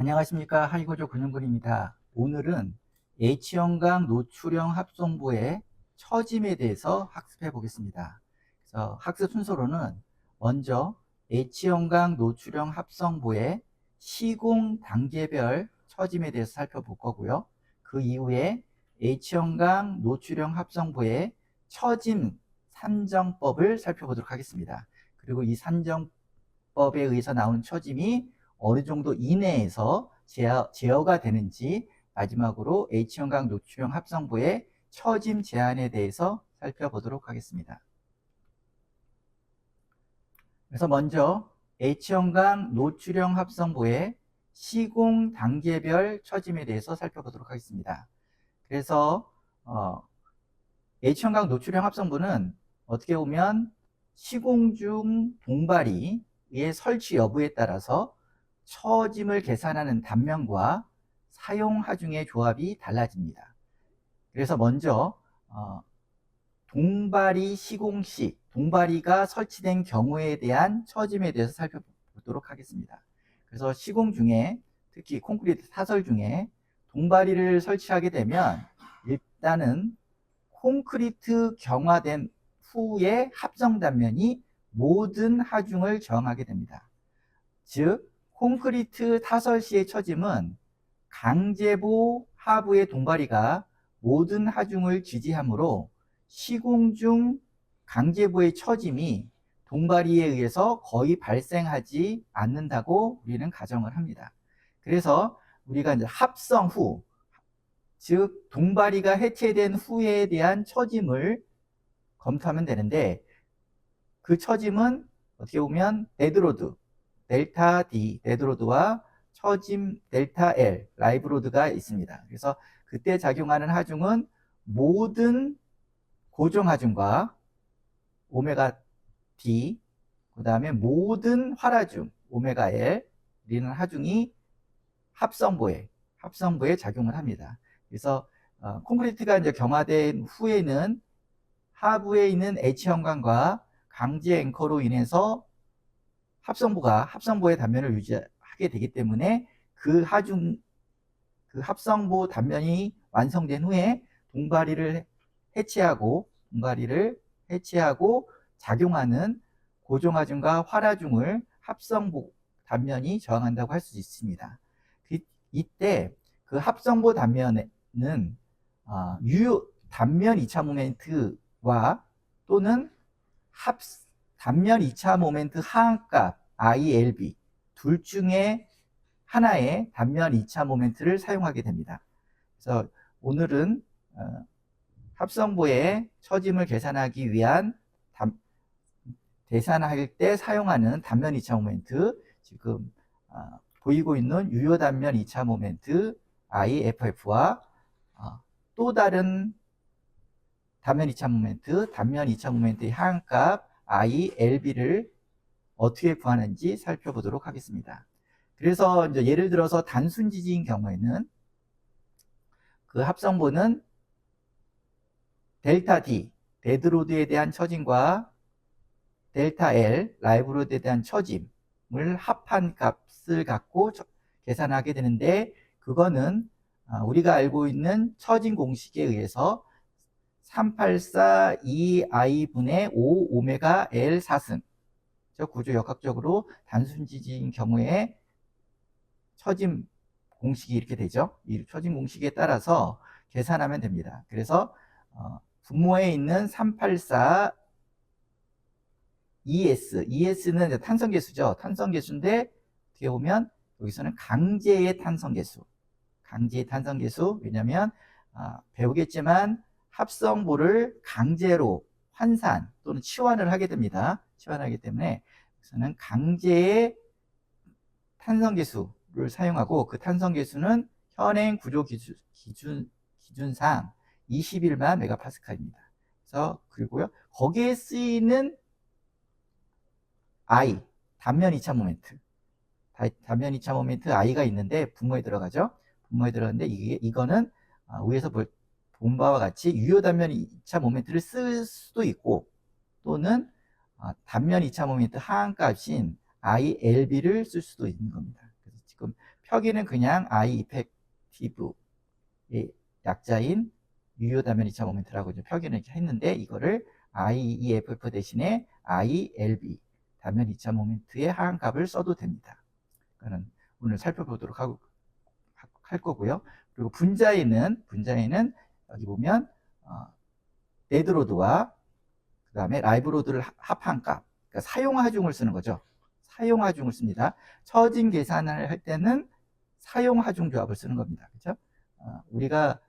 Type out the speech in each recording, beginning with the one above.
안녕하십니까. 하이거조 근영근입니다. 오늘은 H형광 노출형 합성부의 처짐에 대해서 학습해 보겠습니다. 그래서 학습 순서로는 먼저 H형광 노출형 합성부의 시공 단계별 처짐에 대해서 살펴볼 거고요. 그 이후에 H형광 노출형 합성부의 처짐 산정법을 살펴보도록 하겠습니다. 그리고 이 산정법에 의해서 나오는 처짐이 어느 정도 이내에서 제어가 되는지, 마지막으로 H형광 노출형 합성부의 처짐 제한에 대해서 살펴보도록 하겠습니다. 그래서 먼저 H형광 노출형 합성부의 시공 단계별 처짐에 대해서 살펴보도록 하겠습니다. 그래서 H형광 노출형 합성부는 어떻게 보면 시공 중 동발이의 설치 여부에 따라서 처짐을 계산하는 단면과 사용 하중의 조합이 달라집니다. 그래서 먼저 동발이 시공 시 동발이가 설치된 경우에 대한 처짐에 대해서 살펴보도록 하겠습니다. 그래서 시공 중에 특히 콘크리트 타설 중에 동발이를 설치하게 되면 일단은 콘크리트 경화된 후에 합성 단면이 모든 하중을 저항하게 됩니다. 즉 콘크리트 타설 시의 처짐은 강제보 하부의 동발이가 모든 하중을 지지하므로 시공 중 강제보의 처짐이 동발이에 의해서 거의 발생하지 않는다고 우리는 가정을 합니다. 그래서 우리가 이제 합성 후, 즉 동발이가 해체된 후에 대한 처짐을 검토하면 되는데, 그 처짐은 어떻게 보면 데드로드 델타 D 데드로드와 처짐 델타 L 라이브로드가 있습니다. 그래서 그때 작용하는 하중은 모든 고정 하중과 오메가 D, 그 다음에 모든 활하중 오메가 L 이런 하중이 합성부에 작용을 합니다. 그래서 콘크리트가 이제 경화된 후에는 하부에 있는 H형광과 강제 앵커로 인해서 합성부의 단면을 유지하게 되기 때문에 그 합성부 단면이 완성된 후에 동발이를 해체하고 작용하는 고정하중과 활하중을 합성부 단면이 저항한다고 할 수 있습니다. 이때 그 합성부 단면은 유효 단면 2차 모멘트와 또는 단면 2차 모멘트 하한값 ILB 둘 중에 하나의 단면 2차 모멘트를 사용하게 됩니다. 그래서 오늘은 합성부의 처짐을 계산하기 위한 계산할 때 사용하는 단면 2차 모멘트, 지금 보이고 있는 유효 단면 2차 모멘트 IFF와 또 다른 단면 2차 모멘트의 하한값 ILB를 어떻게 구하는지 살펴보도록 하겠습니다. 그래서 이제 예를 들어서 단순 지지인 경우에는 그 합성부는 델타 D 데드로드에 대한 처짐과 델타 L 라이브로드에 대한 처짐을 합한 값을 갖고 계산하게 되는데, 그거는 우리가 알고 있는 처짐 공식에 의해서 384 2i 분의 5 오메가 L 4승, 구조 역학적으로 단순 지지인 경우에 처짐 공식이 이렇게 되죠. 이 처짐 공식에 따라서 계산하면 됩니다. 그래서 분모에 있는 384 ES는 탄성계수죠. 탄성계수인데 어떻게 보면 여기서는 강제의 탄성계수. 왜냐하면 배우겠지만 합성부를 강제로 환산 또는 치환을 하게 됩니다. 치환하기 때문에 여기서는 강제의 탄성계수를 사용하고, 그 탄성계수는 현행 구조 기준상 21만 메가파스칼입니다. 그래서 그리고요, 거기에 쓰이는 I, 단면 2차 모멘트 I가 있는데 분모에 들어가죠. 분모에 들어가는데 이거는 위에서 본 바와 같이 유효 단면 2차 모멘트를 쓸 수도 있고, 또는 단면 2차 모멘트 하한값인 ILB를 쓸 수도 있는 겁니다. 그래서 지금 표기는 그냥 I effective의 약자인 유효 단면 2차 모멘트라고 이제 표기는 이렇게 했는데, 이거를 IEFF 대신에 ILB 단면 2차 모멘트의 하한값을 써도 됩니다. 그거는 오늘 살펴보도록 할 거고요. 그리고 분자에는 여기 보면 데드로드와 그 다음에 라이브로드를 합한 값, 그러니까 사용하중을 쓰는 거죠. 사용하중을 씁니다. 처짐 계산을 할 때는 사용하중 조합을 쓰는 겁니다. 그렇죠? 우리가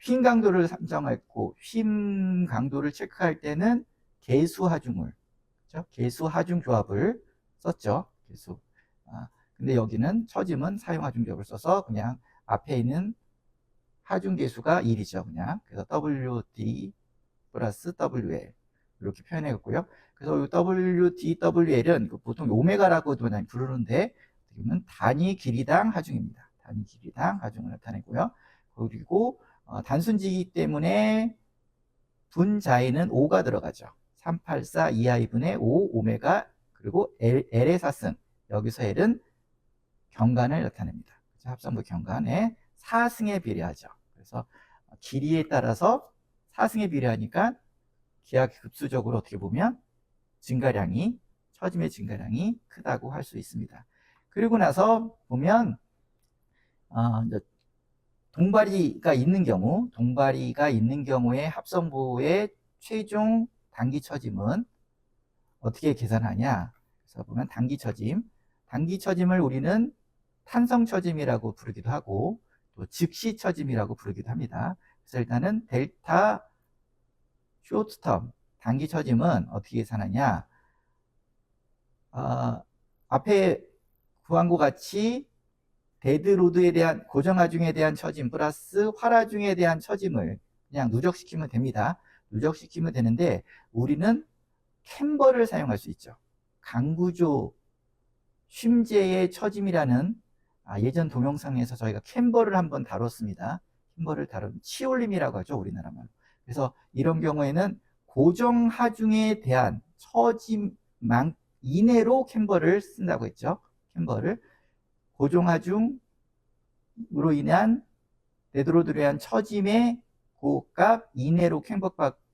휭 강도를 산정했고 휭 강도를 체크할 때는 계수하중을, 그렇죠? 계수하중 조합을 썼죠. 계수. 근데 여기는 처짐은 사용하중 조합을 써서 그냥 앞에 있는 하중 계수가 1이죠. 그냥. 그래서 WD 플러스 WL 이렇게 표현했고요. 그래서 WDWL은 보통 오메가라고도 많이 부르는데 단위 길이당 하중입니다. 단위 길이당 하중을 나타내고요. 그리고 단순지기 때문에 분자에는 5가 들어가죠. 384 2i분의 5 오메가, 그리고 L의 4승, 여기서 L은 경관을 나타냅니다. 합성부 경관의 4승에 비례하죠. 그래서 길이에 따라서 4승에 비례하니까 기하급수적으로 어떻게 보면 처짐의 증가량이 크다고 할 수 있습니다. 그리고 나서 보면 동바리가 있는 경우에 합성부의 최종 단기 처짐은 어떻게 계산하냐? 그래서 보면 단기 처짐을 우리는 탄성 처짐이라고 부르기도 하고 또 즉시 처짐이라고 부르기도 합니다. 그래서 일단은 델타 쇼트텀 단기 처짐은 어떻게 계산하냐? 앞에 구한 것 같이 데드로드에 대한 고정하중에 대한 처짐 플러스 활하중에 대한 처짐을 그냥 누적시키면 됩니다. 누적시키면 되는데 우리는 캠버를 사용할 수 있죠. 강구조 쉼제의 처짐이라는 예전 동영상에서 저희가 캠버를 한번 다뤘습니다. 캠버를 다룬 치올림이라고 하죠, 우리나라만. 그래서 이런 경우에는 고정하중에 대한 처짐만 이내로 캠버를 쓴다고 했죠. 캠버를 고정하중으로 인한 데드로드에 대한 처짐의 고값 이내로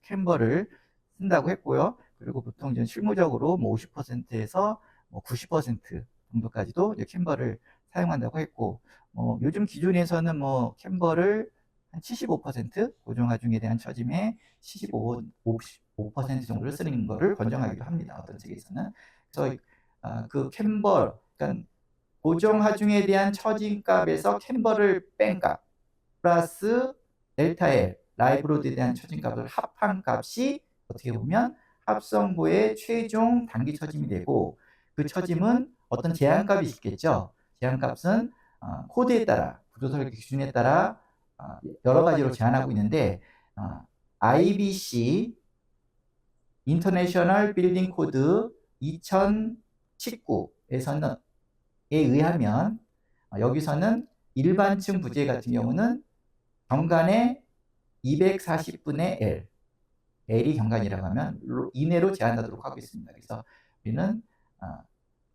캠버를 쓴다고 했고요. 그리고 보통 이제 실무적으로 50%에서 90% 정도까지도 이제 캠버를 사용한다고 했고, 요즘 기준에서는 캠버를 한 75% 고정하중에 대한 처짐의 75% 정도를 쓰는 것을 권장하기도 합니다. 어떤 책에서는. 그래서 그 캠버, 그러니까 고정하중에 대한 처짐값에서 캠버를 뺀 값 플러스 델타 L 라이브로드에 대한 처짐값을 합한 값이 어떻게 보면 합성부의 최종 단기 처짐이 되고, 그 처짐은 어떤 제한값이 있겠죠. 제한값은 코드에 따라, 구조설계 기준에 따라 여러 가지로 제한하고 있는데, IBC 인터내셔널 빌딩 코드 2019에서는 의하면 여기서는 일반층 부재 같은 경우는 경관의 240분의 L, L이 경관이라고 하면 이내로 제한하도록 하고 있습니다. 그래서 우리는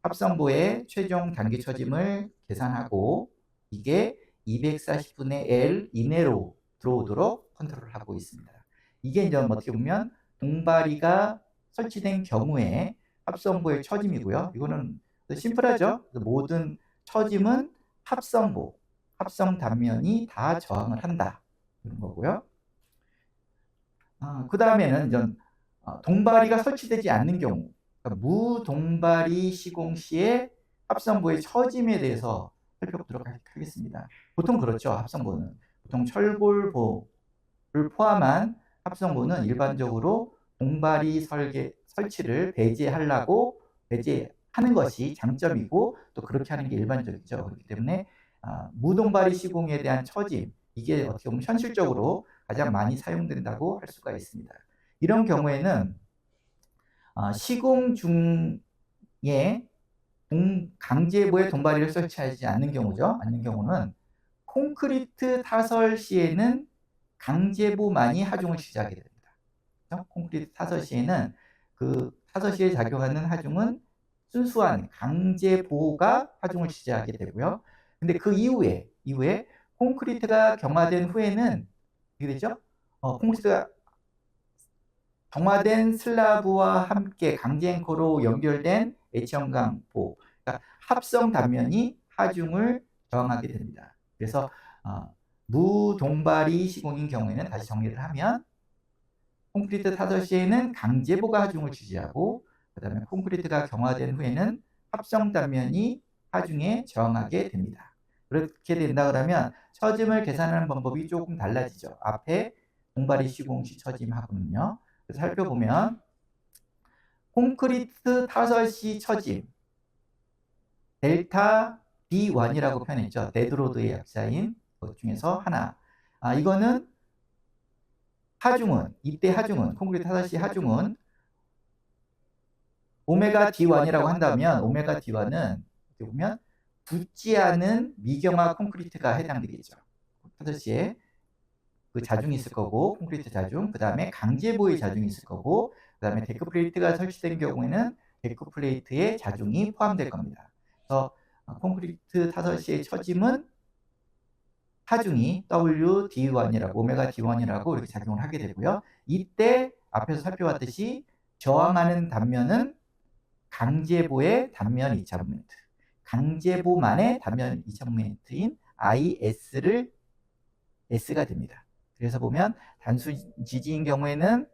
합성부의 최종 단기 처짐을 계산하고 이게 240분의 L 이내로 들어오도록 컨트롤을 하고 있습니다. 이게 이제 어떻게 보면 동바리가 설치된 경우에 합성부의 처짐이고요. 이거는 심플하죠. 모든 처짐은 합성 단면이 다 저항을 한다, 이런 거고요. 그 다음에는 이제 동바리가 설치되지 않는 경우, 그러니까 무동바리 시공 시의 합성부의 처짐에 대해서 살펴보도록 하겠습니다. 보통 그렇죠. 합성부는 보통 철골보를 포함한 합성부는 일반적으로 동바리 설치를 배제하는 것이 장점이고 또 그렇게 하는 게 일반적이죠. 그렇기 때문에 무동바리 시공에 대한 처짐, 이게 어떻게 보면 현실적으로 가장 많이 사용된다고 할 수가 있습니다. 이런 경우에는 시공 중에 강제부에 동바리를 설치하지 않는 경우는 콘크리트 타설 시에는 강제부만이 하중을 취하게 됩니다. 콘크리트 타설 시에는 그 타설 시에 작용하는 하중은 순수한 강제보가 하중을 취하게 되고요. 근데 그 이후에 콘크리트가 경화된 후에는 어떻게 되죠? 콘크리트가 경화된 슬라브와 함께 강제 앵커로 연결된 H형광보, 그러니까 합성 단면이 하중을 저항하게 됩니다. 그래서 무동발이 시공인 경우에는 다시 정리를 하면 콘크리트 타설 시에는 강제보가 하중을 지지하고 그다음에 콘크리트가 경화된 후에는 합성 단면이 하중에 저항하게 됩니다. 그렇게 된다 그러면 처짐을 계산하는 방법이 조금 달라지죠. 앞에 동발이 시공 시 처짐하고는요. 그래서 살펴보면 콘크리트 타설 시 처짐 델타 D1이라고 표현했죠. 데드로드의 약자인 것 중에서 하나. 이거는 이때 하중은 콘크리트 타설 시 하중은 오메가 D1이라고 한다면 오메가 D1은 어떻게 보면 붙지 않은 미경화 콘크리트가 해당되겠죠. 타설 시에 그 자중이 있을 거고 콘크리트 자중, 그 다음에 강제보의 자중이 있을 거고, 그 다음에 데크 플레이트가 설치된 경우에는 데크 플레이트의 자중이 포함될 겁니다. 그래서 콘크리트 타설 시의 처짐은 하중이 WD1이라고 오메가 D1이라고 이렇게 작용을 하게 되고요. 이때 앞에서 살펴봤듯이 저항하는 단면은 강제보의 단면 2차 모멘트, 강제보만의 단면 2차 모멘트인 IS를 S가 됩니다. 그래서 보면 단순 지지인 경우에는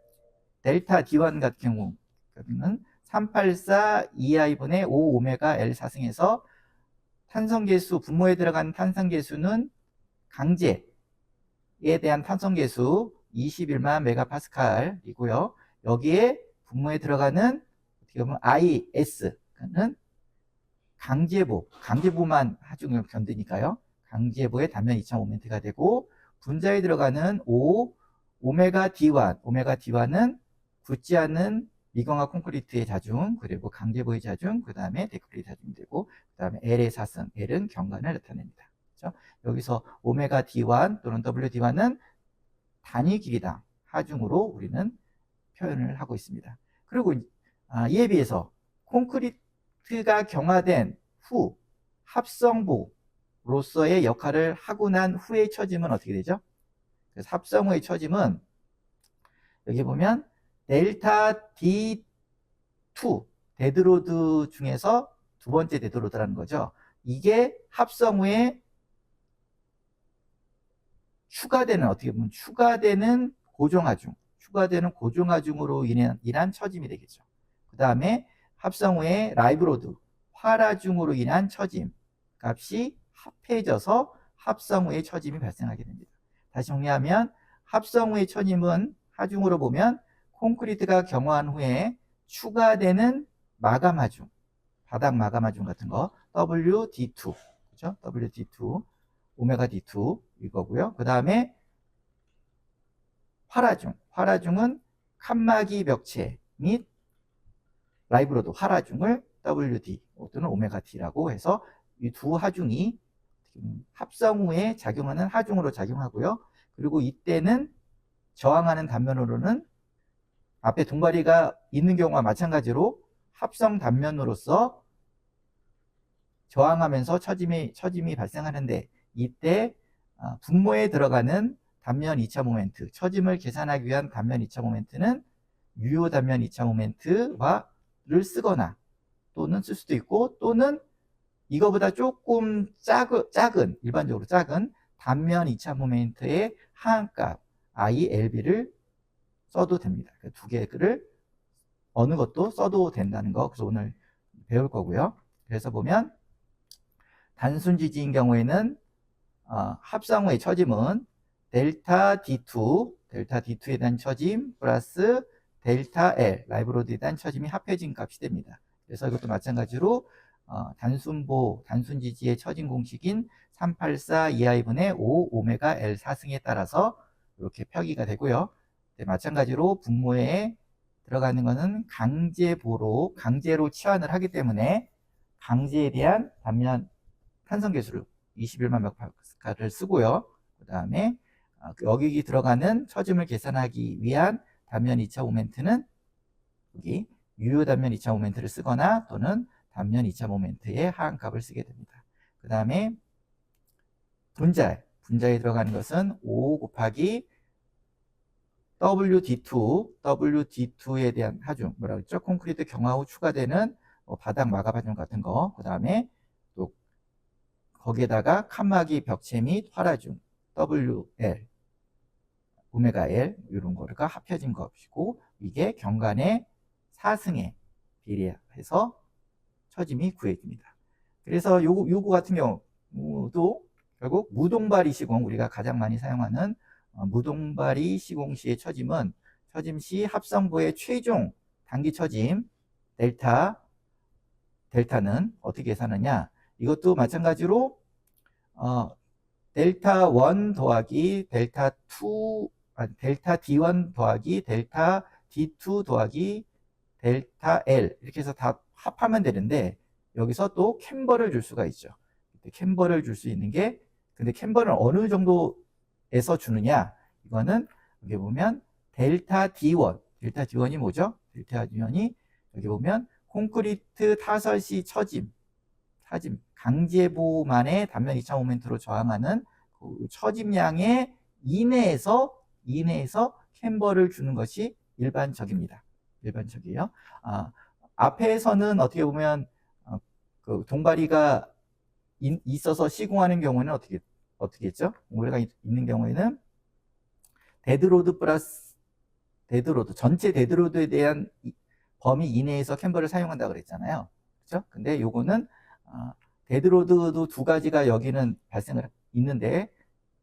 델타 D1 같은 경우는 384 2i분의 5 오메가 L 4승에서 탄성계수, 분모에 들어간 탄성계수는 강제에 대한 탄성계수 21만 메가파스칼이고요. 여기에 분모에 들어가는 어떻게 보면 IS는 강제보만 하중을 견디니까요. 강제보의 단면 2차 모멘트가 되고, 분자에 들어가는 오메가 D1은 굳지 않은 미경화 콘크리트의 자중, 그리고 강제보의 자중, 그 다음에 데크플레이트 자중이 되고, 그 다음에 L의 사승, L은 경관을 나타냅니다. 그렇죠? 여기서 오메가 D1 또는 WD1은 단위 길이당 하중으로 우리는 표현을 하고 있습니다. 그리고 이에 비해서 콘크리트가 경화된 후 합성보로서의 역할을 하고 난 후의 처짐은 어떻게 되죠? 그래서 합성 후의 처짐은 여기 보면 델타 D2 데드로드 중에서 두 번째 데드로드라는 거죠. 이게 합성 후에 어떻게 보면 추가되는 고정하중으로 인한 처짐이 되겠죠. 그 다음에 합성 후에 라이브로드 활하중으로 인한 처짐 값이 합해져서 합성 후에 처짐이 발생하게 됩니다. 다시 정리하면 합성 후의 처짐은 하중으로 보면 콘크리트가 경화한 후에 추가되는 마감하중, 바닥 마감하중 같은 거 WD2, 그렇죠? WD2, 오메가 D2 이거고요. 그 다음에 활하중은 칸막이 벽체 및 라이브로드 활하중을 WD 또는 오메가 T라고 해서 이 두 하중이 합성 후에 작용하는 하중으로 작용하고요. 그리고 이때는 저항하는 단면으로는 앞에 둥바리가 있는 경우와 마찬가지로 합성 단면으로서 저항하면서 처짐이 발생하는데, 이때 분모에 들어가는 단면 2차 모멘트, 처짐을 계산하기 위한 단면 2차 모멘트는 유효 단면 2차 모멘트를 쓰거나 또는 쓸 수도 있고, 또는 이거보다 조금 일반적으로 작은 단면 2차 모멘트의 하한값 ILB를 써도 됩니다. 두 개를 어느 것도 써도 된다는 거, 그래서 오늘 배울 거고요. 그래서 보면 단순 지지인 경우에는 합성 후의 처짐은 델타 D2에 대한 처짐 플러스 델타 L 라이브로드에 대한 처짐이 합해진 값이 됩니다. 그래서 이것도 마찬가지로 단순 지지의 처짐 공식인 384 2i분의 5 오메가 L 4승에 따라서 이렇게 표기가 되고요. 네, 마찬가지로 분모에 들어가는 것은 강제로 치환을 하기 때문에 강제에 대한 단면 탄성계수를 21만 메가파스칼을 쓰고요. 그 다음에 여기 들어가는 처짐을 계산하기 위한 단면 2차 모멘트는 여기 유효 단면 2차 모멘트를 쓰거나 또는 단면 2차 모멘트의 하한값을 쓰게 됩니다. 그 다음에 분자에 들어가는 것은 5 곱하기 WD2에 대한 하중, 뭐라고 했죠? 콘크리트 경화 후 추가되는 바닥 마감 하중 같은 거, 그 다음에 또 거기에다가 칸막이 벽체 및 활하중, WL, 오메가 L, 이런 거가 합해진 것이고, 이게 경관의 사승에 비례해서 처짐이 구해집니다. 그래서 요거 같은 경우도 결국 무동발이 시공, 우리가 가장 많이 사용하는 무동발이 시공 시의 처짐은 처짐 시 합성부의 최종 단기 처짐 델타는 어떻게 계산하냐? 이것도 마찬가지로 델타 1 더하기 델타 2, 델타 D1 더하기 델타 D2 더하기 델타 L 이렇게 해서 다 합하면 되는데, 여기서 또 캠버를 줄 수가 있죠. 캠버를 줄 수 있는 게, 근데 캠버를 어느 정도에서 주느냐? 이거는 여기 보면 델타 D1이 뭐죠? 델타 D1이 여기 보면 콘크리트 타설 시 처짐, 강제보만의 단면 이차 모멘트로 저항하는 그 처짐량의 이내에서 캠버를 주는 것이 일반적입니다. 일반적이에요. 앞에서는 어떻게 보면 그 동바리가 있어서 시공하는 경우는 어떻게 했죠? 오해가 있는 경우에는 데드로드 플러스 데드로드, 전체 데드로드에 대한 범위 이내에서 캠버를 사용한다고 그랬잖아요. 그렇죠? 근데 요거는 데드로드도 두 가지가 여기는 발생을 있는데,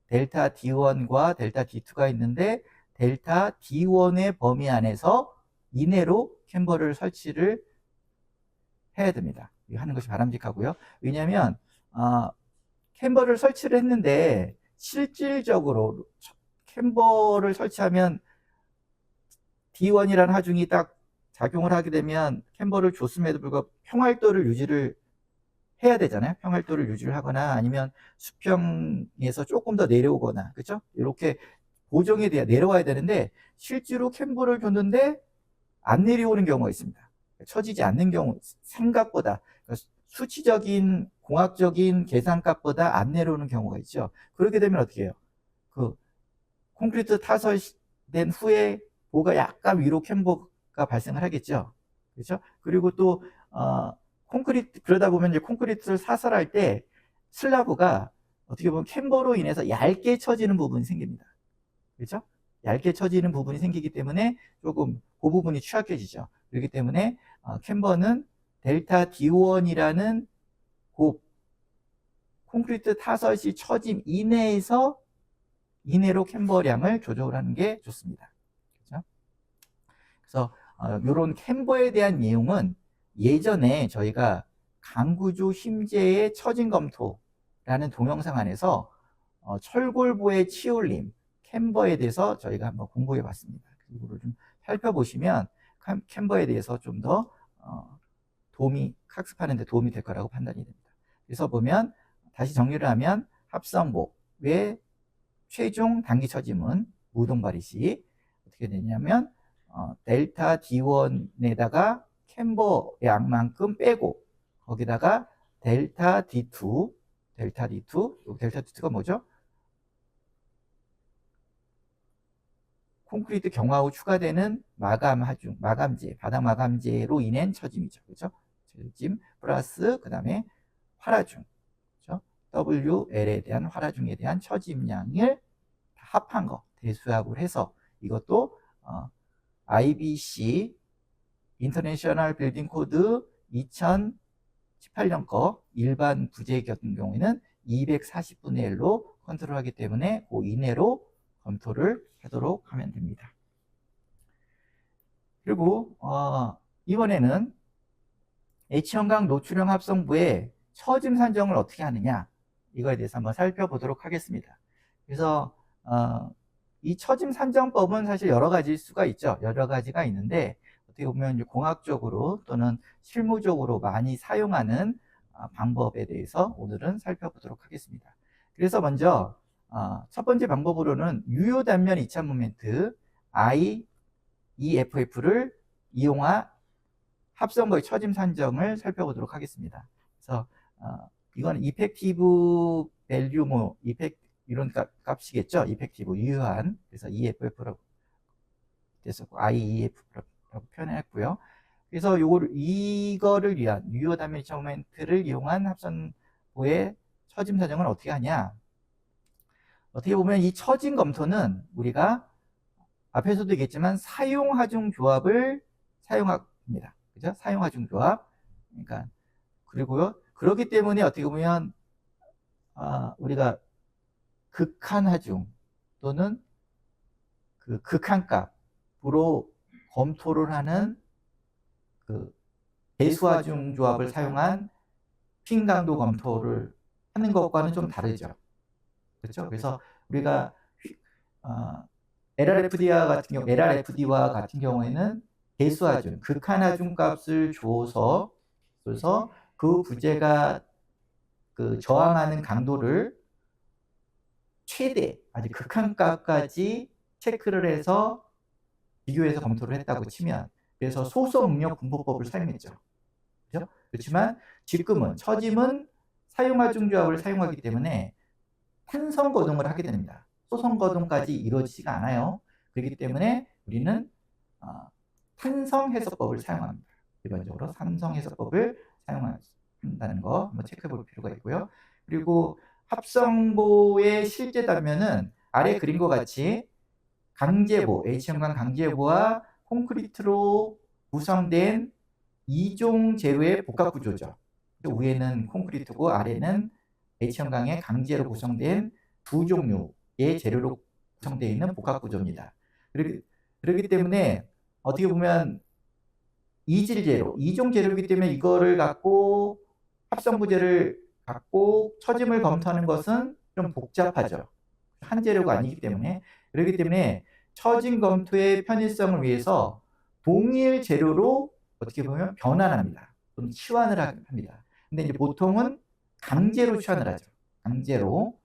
델타 D1과 델타 D2가 있는데, 델타 D1의 범위 안에서 이내로 캠버를 설치를 해야 됩니다. 이거 하는 것이 바람직하고요. 왜냐하면 캠버를 설치를 했는데 실질적으로 캠버를 설치하면 D1이라는 하중이 딱 작용을 하게 되면 캠버를 줬음에도 불구하고 평활도를 유지를 해야 되잖아요. 평활도를 유지를 하거나 아니면 수평에서 조금 더 내려오거나, 그렇죠? 이렇게 보정이 돼야 내려와야 되는데, 실제로 캠버를 줬는데 안 내려오는 경우가 있습니다. 처지지 않는 경우, 생각보다 수치적인 공학적인 계산값보다 안 내려오는 경우가 있죠. 그렇게 되면 어떻게 해요? 그 콘크리트 타설된 후에 보가 약간 위로 캠버가 발생을 하겠죠. 그렇죠? 그리고 또 그러다 보면 이제 콘크리트를 사설할 때 슬라브가 어떻게 보면 캠버로 인해서 얇게 처지는 부분이 생깁니다. 그렇죠? 얇게 처지는 부분이 생기기 때문에 조금 그 부분이 취약해지죠. 그렇기 때문에 캠버는 델타 D1이라는 그 콘크리트 타설 시 처짐 이내로 캠버량을 조절을 하는 게 좋습니다. 그렇죠? 그래서 이런 캠버에 대한 내용은 예전에 저희가 강구조 힘재의 처진 검토라는 동영상 안에서 철골보의 치올림, 캠버에 대해서 저희가 한번 공부해 봤습니다. 이거를 좀 살펴보시면 캠버에 대해서 좀 더 학습하는 데 도움이 될 거라고 판단이 됩니다. 그래서 보면 다시 정리를 하면 합성복의 최종 단기 처짐은 무동발이 시 어떻게 되냐면 델타 D1에다가 캠버 양만큼 빼고 거기다가 델타 D2가 뭐죠? 콘크리트 경화 후 추가되는 바닥 마감재로 인한 처짐이죠. 그렇죠? 처짐 플러스 그 다음에 활하중, 그렇죠? WL에 대한 활하중에 대한 처짐량을 합한 거 대수합을 해서 이것도 IBC 인터내셔널 빌딩 코드 2018년 거 일반 부재 같은 경우에는 240분의 1로 컨트롤하기 때문에 그 이내로 검토를 하도록 하면 됩니다. 그리고 이번에는 H형광 노출형 합성부의 처짐 산정을 어떻게 하느냐, 이거에 대해서 한번 살펴보도록 하겠습니다. 그래서 이 처짐 산정법은 사실 여러 가지일 수가 있죠. 여러 가지가 있는데 어떻게 보면 공학적으로 또는 실무적으로 많이 사용하는 방법에 대해서 오늘은 살펴보도록 하겠습니다. 그래서 먼저 첫 번째 방법으로는 유효 단면 이차 모멘트 IEFF를 이용한 합성부의 처짐 산정을 살펴보도록 하겠습니다. 그래서 이건 이펙티브 밸류 뭐 이런 값이겠죠. 이펙티브 유효한. 그래서 EFF라고 됐었고 IEF라고 표현했고요. 그래서 이거를 위한 유효 단면 2차 모멘트를 이용한 합성보의 처짐 사정은 어떻게 하냐? 어떻게 보면 이 처짐 검토는 우리가 앞에서도 얘기했지만 사용하중 조합을 사용합니다. 그죠? 사용하중 조합. 그러니까 그리고요. 그렇기 때문에 어떻게 보면 우리가 극한하중 또는 그 극한값으로 검토를 하는 그 배수하중 조합을 사용한 핀 강도 검토를 하는 것과는 좀 다르죠. 그렇죠? 그래서 우리가 LRFD와 같은 경우에는 배수하중, 극한하중 값을 줘서 그 부재가 그 저항하는 강도를 최대, 아주 극한값까지 체크를 해서 비교해서 검토를 했다고 치면, 그래서 소수 응력 분포법을 사용했죠. 그렇죠? 그렇지만 지금은 처짐은 사용하중 조합을 사용하기 때문에 탄성 거동을 하게 됩니다. 소성 거동까지 이루어지지가 않아요. 그렇기 때문에 우리는 탄성 해석법을 사용합니다. 일반적으로 탄성 해석법을 사용한다는 거 한번 체크해 볼 필요가 있고요. 그리고 합성보의 실제 단면은 아래 그림과 같이 강제보, H형광 강제보와 콘크리트로 구성된 2종 재료의 복합 구조죠. 위에는 콘크리트고 아래는 H형광의 강제로 구성된 두 종류의 재료로 구성되어 있는 복합 구조입니다. 그렇기 때문에 어떻게 보면 이질 재료, 이종 재료이기 때문에 이거를 갖고 합성부재를 갖고 처짐을 검토하는 것은 좀 복잡하죠. 한 재료가 아니기 때문에. 그렇기 때문에 처짐 검토의 편의성을 위해서 동일 재료로 어떻게 보면 변환합니다. 좀 치환을 합니다. 근데 이제 보통은 강제로 치환을 하죠. 강제로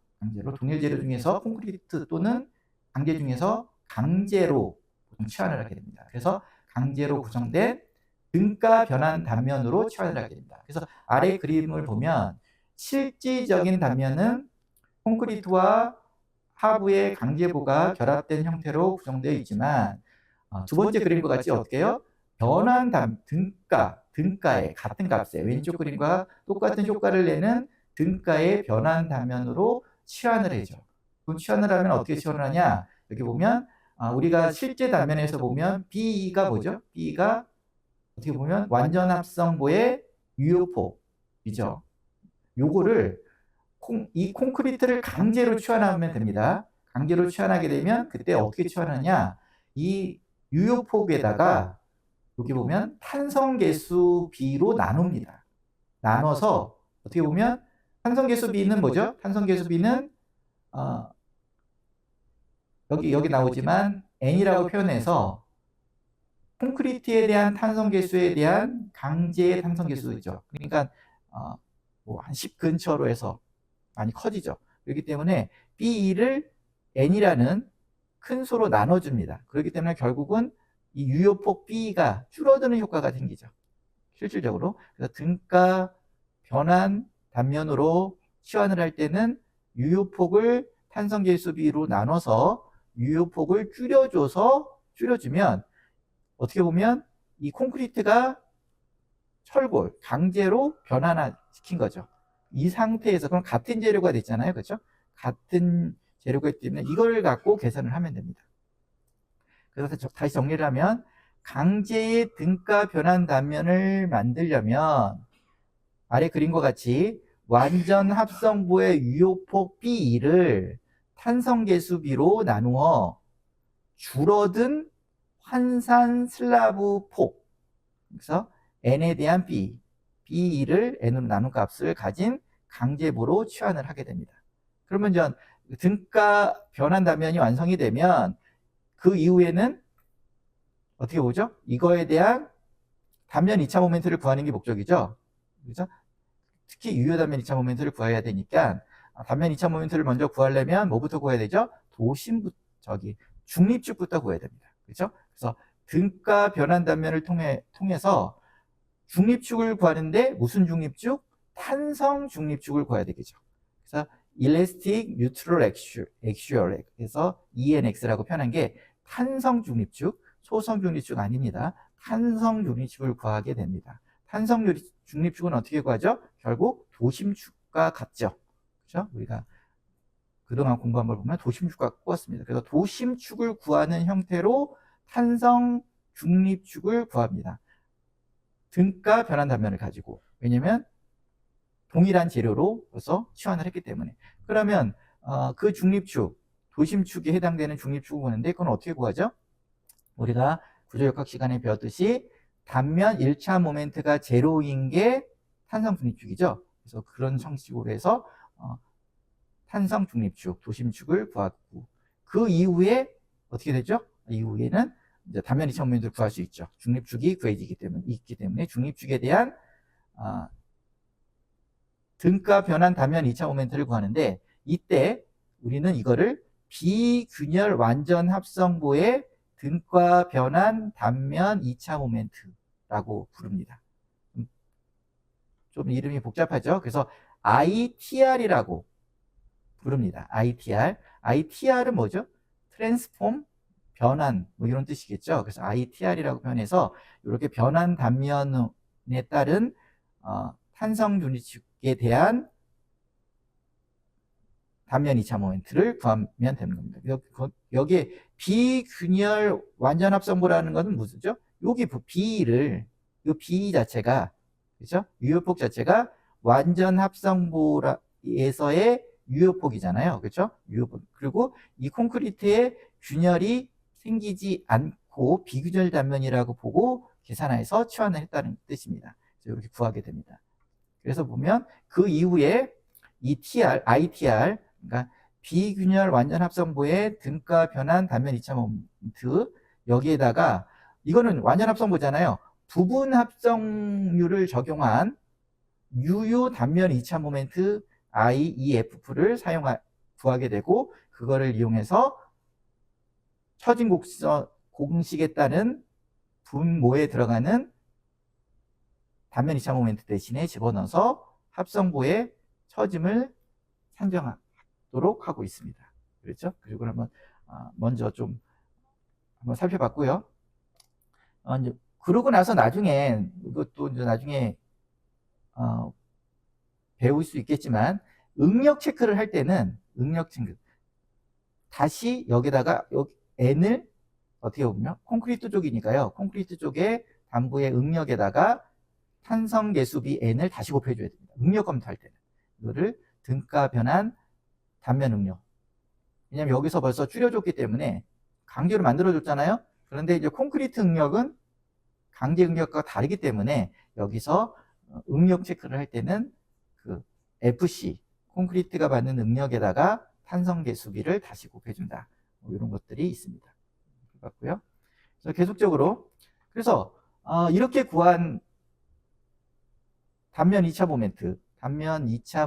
동일 재료 중에서 콘크리트 또는 강제 중에서 강제로 보통 치환을 하게 됩니다. 그래서 강제로 구성된 등가 변환 단면으로 치환을 하게 됩니다. 그래서 아래 그림을 보면 실질적인 단면은 콘크리트와 하부의 강제보가 결합된 형태로 구성되어 있지만 두 번째 그림과 같이 어떻게 해요? 변환 등가의 같은 값에 왼쪽 그림과 똑같은 효과를 내는 등가의 변환 단면으로 치환을 해줘. 그럼 치환을 하면 어떻게 치환을 하냐? 여기 보면 우리가 실제 단면에서 보면 B가 뭐죠? B가 어떻게 보면 완전 합성보의 유효폭이죠. 요거를 이 콘크리트를 강제로 치환하면 됩니다. 강제로 치환하게 되면 그때 어떻게 치환하냐? 이 유효폭에다가 여기 보면 탄성계수 B로 나눕니다. 나눠서 어떻게 보면 탄성계수 B는 뭐죠? 탄성계수 B는 여기 나오지만 N이라고 표현해서 콘크리트에 대한 탄성계수에 대한 강제의 탄성계수죠. 그러니까 뭐 한 10 근처로 해서 많이 커지죠. 그렇기 때문에 B2를 N이라는 큰 수로 나눠줍니다. 그렇기 때문에 결국은 이 유효폭 B가 줄어드는 효과가 생기죠. 실질적으로. 그래서 등가 변환 단면으로 치환을 할 때는 유효폭을 탄성계수 B로 나눠서 유효폭을 줄여주면 어떻게 보면 이 콘크리트가 철골, 강제로 변환시킨 거죠. 이 상태에서 그럼 같은 재료가 됐잖아요. 그렇죠? 같은 재료가 있기 때문에 이걸 갖고 계산을 하면 됩니다. 그래서 다시 정리를 하면 강제의 등가 변환 단면을 만들려면 아래 그림과 같이 완전 합성부의 유효폭 B2를 탄성계수 B로 나누어 줄어든 환산 슬라브 폭, 그래서 N에 대한 B2를 N으로 나눈 값을 가진 강제보로 치환을 하게 됩니다. 그러면 전 등가 변환 단면이 완성이 되면 그 이후에는 어떻게 보죠? 이거에 대한 단면 2차 모멘트를 구하는 게 목적이죠. 그렇죠? 특히 유효 단면 2차 모멘트를 구해야 되니까 단면 2차 모멘트를 먼저 구하려면 뭐부터 구해야 되죠? 중립축부터 구해야 됩니다. 그렇죠? 그래서 등가 변환 단면을 통해서 중립축을 구하는데 무슨 중립축? 탄성 중립축을 구해야 되겠죠. 그래서 elastic neutral axial 에서 ENX라고 표현한 게 탄성 중립축, 소성 중립축 아닙니다. 탄성 중립축을 구하게 됩니다. 탄성 중립축은 어떻게 구하죠? 결국 도심축과 같죠. 그렇죠? 우리가 그동안 공부한 걸 보면 도심축과 구했습니다. 그래서 도심축을 구하는 형태로 탄성 중립축을 구합니다. 등가 변환 단면을 가지고. 왜냐면 동일한 재료로 벌써 치환을 했기 때문에. 그러면 그 중립축, 도심축에 해당되는 중립축을 구하는데 그건 어떻게 구하죠? 우리가 구조역학 시간에 배웠듯이 단면 1차 모멘트가 제로인 게 탄성 중립축이죠. 그래서 그런 형식으로 해서 탄성 중립축, 도심축을 구하고 그 이후에 어떻게 되죠? 이후에는 이제 단면 2차 모멘트를 구할 수 있죠. 중립축이 구해지기 때문에 중립축에 대한 등가 변환 단면 2차 모멘트를 구하는데 이때 우리는 이거를 비균열 완전 합성보의 등가 변환 단면 2차 모멘트라고 부릅니다. 좀 이름이 복잡하죠. 그래서 ITR이라고 부릅니다. ITR. ITR은 뭐죠? 트랜스폼, 변환, 뭐 이런 뜻이겠죠. 그래서 ITR이라고 표현해서 이렇게 변환 단면에 따른 탄성 중립축에 대한 단면 2차 모멘트를 구하면 되는 겁니다. 여기에 비균열 완전 합성보라는 것은 무슨죠? 여기 B를, 이 B 자체가, 그죠? 유효폭 자체가 완전 합성보에서의 유효폭이잖아요. 그렇죠? 유효폭. 그리고 이 콘크리트에 균열이 생기지 않고 비균열 단면이라고 보고 계산해서 치환을 했다는 뜻입니다. 이렇게 구하게 됩니다. 그래서 보면 그 이후에 이 ITR, 그러니까 비균열 완전 합성보의 등가 변환 단면 2차 모멘트, 여기에다가 이거는 완전 합성보잖아요. 부분 합성률을 적용한 유효 단면 2차 모멘트 IEF를 구하게 되고 그거를 이용해서 처진 공식에 따른 분모에 들어가는 단면 2차 모멘트 대신에 집어넣어서 합성보의 처짐을 산정하도록 하고 있습니다. 그렇죠? 그리고 한번 먼저 좀 한번 살펴봤고요. 이제 그러고 나서 나중에 이것도 이제 나중에 배울 수 있겠지만 응력 체크를 할 때는 응력 체크 다시 여기다가 N을 어떻게 보면 콘크리트 쪽이니까요. 콘크리트 쪽에 단부의 응력에다가 탄성 개수비 N을 다시 곱해줘야 됩니다. 응력 검토할 때는 이거를 등가 변환 단면 응력. 왜냐면 여기서 벌써 줄여줬기 때문에 강제로 만들어줬잖아요. 그런데 이제 콘크리트 응력은 강제 응력과 다르기 때문에 여기서 응력 체크를 할 때는 그 FC 콘크리트가 받는 응력에다가 탄성 개수비를 다시 곱해준다. 뭐 이런 것들이 있습니다. 봤고요. 그래서 계속적으로 그래서 이렇게 구한 단면 2차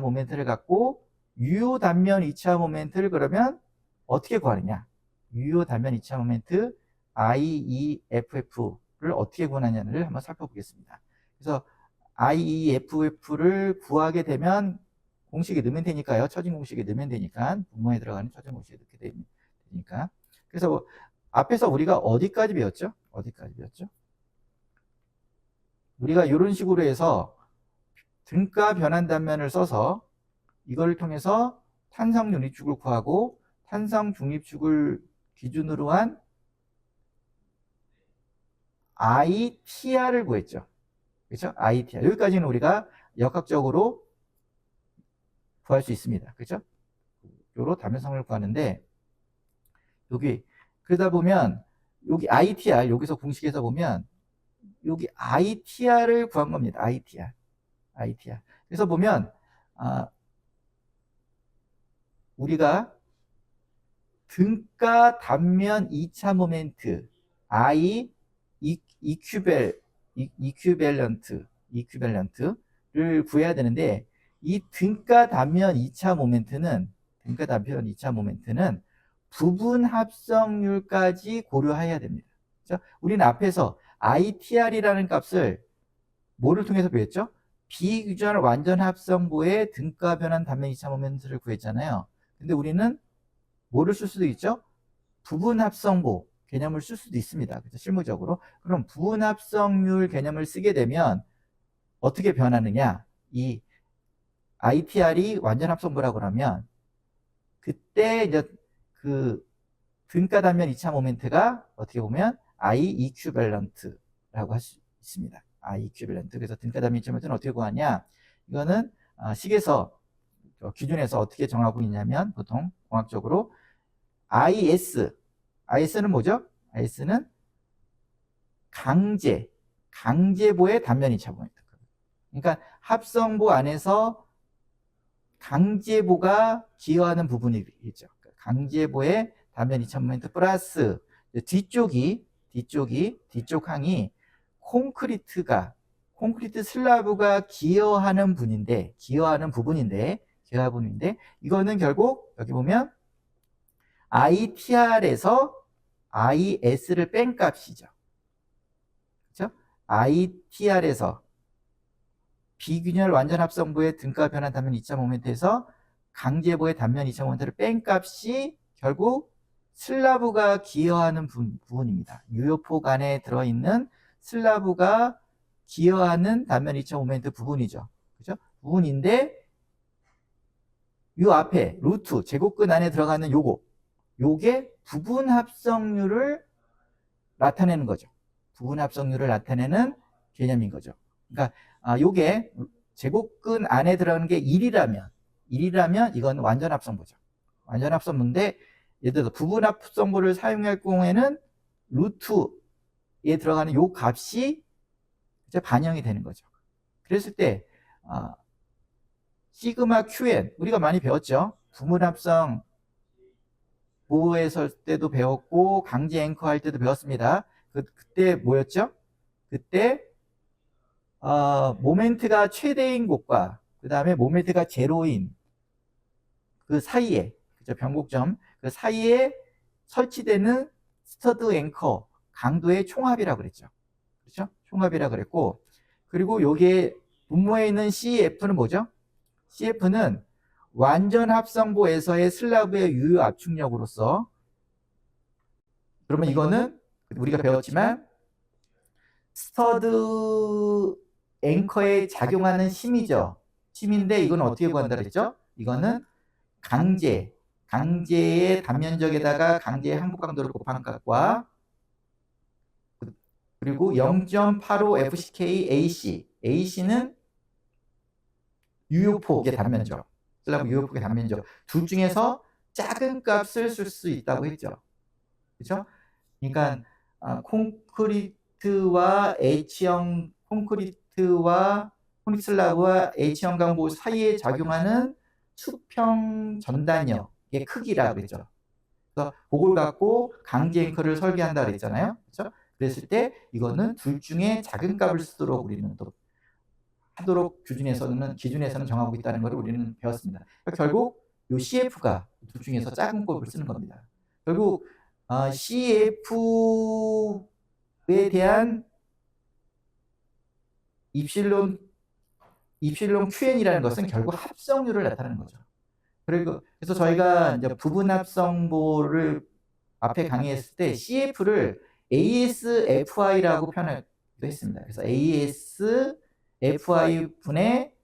모멘트를 갖고 유효 단면 2차 모멘트를 그러면 어떻게 구하느냐? 유효 단면 2차 모멘트 IEFF를 어떻게 구하느냐를 한번 살펴보겠습니다. 그래서 IEFF를 구하게 되면 공식에 넣으면 되니까요. 처진 공식에 넣으면 되니까 분모에 들어가는 처진 공식에 넣게 되니까. 그래서 앞에서 우리가 어디까지 배웠죠? 우리가 이런 식으로 해서 등가 변환 단면을 써서 이걸 통해서 탄성 중립축을 구하고 탄성 중립축을 기준으로 한 ITR을 구했죠. 그렇죠? ITR. 여기까지는 우리가 역학적으로 구할 수 있습니다. 그렇죠? 요로 단면성을 구하는데 여기 그러다 보면 여기 ITR 여기서 공식에서 보면 여기 ITR을 구한 겁니다. ITR. 그래서 보면 우리가 등가 단면 2차 모멘트 이큐밸런트를 구해야 되는데 이 등가 단면 2차 모멘트는 부분 합성률까지 고려해야 됩니다. 그렇죠? 우리는 앞에서 ITR이라는 값을 뭐를 통해서 배웠죠? 비규절 완전 합성부의 등가 변환 단면 2차 모멘트를 구했잖아요. 근데 우리는 뭐를 쓸 수도 있죠? 부분 합성부 개념을 쓸 수도 있습니다. 그렇죠? 실무적으로. 그럼 부분 합성률 개념을 쓰게 되면 어떻게 변하느냐? 이 ITR이 완전 합성부라고 그러면 그때 이제 그 등가 단면 2차 모멘트가 어떻게 보면 I 이퀴밸런트라고 할 수 있습니다. I 이퀴밸런트. 그래서 등가 단면 2차 모멘트는 어떻게 구하냐? 이거는 식에서 기준에서 어떻게 정하고 있냐면 보통 공학적으로 IS는 뭐죠? IS는 강제보의 단면 2차 모멘트. 그러니까 합성부 안에서 강제보가 기여하는 부분이겠죠. 강제보의 단면 2차 모멘트 플러스 뒤쪽 항이 콘크리트 슬라브가 기여하는 부분인데 이거는 결국 여기 보면 ITR에서 IS를 뺀 값이죠. 그렇죠? ITR에서 비균열 완전 합성부의 등가 변환 단면 2차 모멘트에서 강제보의 단면 2차 모멘트를 뺀 값이 결국 슬라브가 기여하는 부분입니다. 유효폭 안에 들어있는 슬라브가 기여하는 단면 2차 모멘트 부분이죠. 그죠? 부분인데 이 앞에 루트 제곱근 안에 들어가는 요게 부분 합성률을 나타내는 거죠. 부분 합성률을 나타내는 개념인 거죠. 그러니까 요게 제곱근 안에 들어가는 게 1이라면 이건 완전 합성부죠. 완전 합성부인데 예를 들어서 부분 합성부를 사용할 경우에는 루트에 들어가는 요 값이 이제 반영이 되는 거죠. 그랬을 때 시그마 QN 우리가 많이 배웠죠. 부분 합성 보호했을 때도 배웠고 강제 앵커 할 때도 배웠습니다. 그때 뭐였죠? 그때 모멘트가 최대인 곳과 그 다음에 모멘트가 제로인 그 사이에 그죠? 변곡점 그 사이에 설치되는 스터드 앵커 강도의 총합이라고 그랬죠. 그렇죠? 총합이라고 그랬고 그리고 요게 분모에 있는 CF는 뭐죠? CF는 완전 합성부에서의 슬라브의 유효 압축력으로서 그러면 이거는 우리가 배웠지만 스터드 앵커에 작용하는 힘이죠. 힘인데 이건 어떻게 구한다 그랬죠? 이거는 강제의 단면적에다가 강제의 항복 강도를 곱한 값과 그리고 0.85 FCK AC는 유효폭의 단면적 슬라브 유효폭의 단면적 둘 중에서 작은 값을 쓸 수 있다고 했죠. 그렇죠? 그러니까 콘크리트와 슬라브와 H형 강보 사이에 작용하는 수평 전단역의 크기라고 했죠. 그래서 그걸 갖고 강제 앵커를 설계한다 그랬잖아요. 그렇죠? 그랬을 때 이거는 둘 중에 작은 값을 쓰도록 우리는 또 하도록 기준에서는 정하고 있다는 것을 우리는 배웠습니다. 그러니까 결국 이 CF가 둘 중에서 작은 값을 쓰는 겁니다. 결국 CF에 대한 입실론 QN이라는 것은 결국 합성률을 나타내는 거죠. 그래서 저희가 이제 부분 합성보를 앞에 강의했을 때 CF를 ASFI라고 표현하기도 했습니다. 그래서 ASFI 분의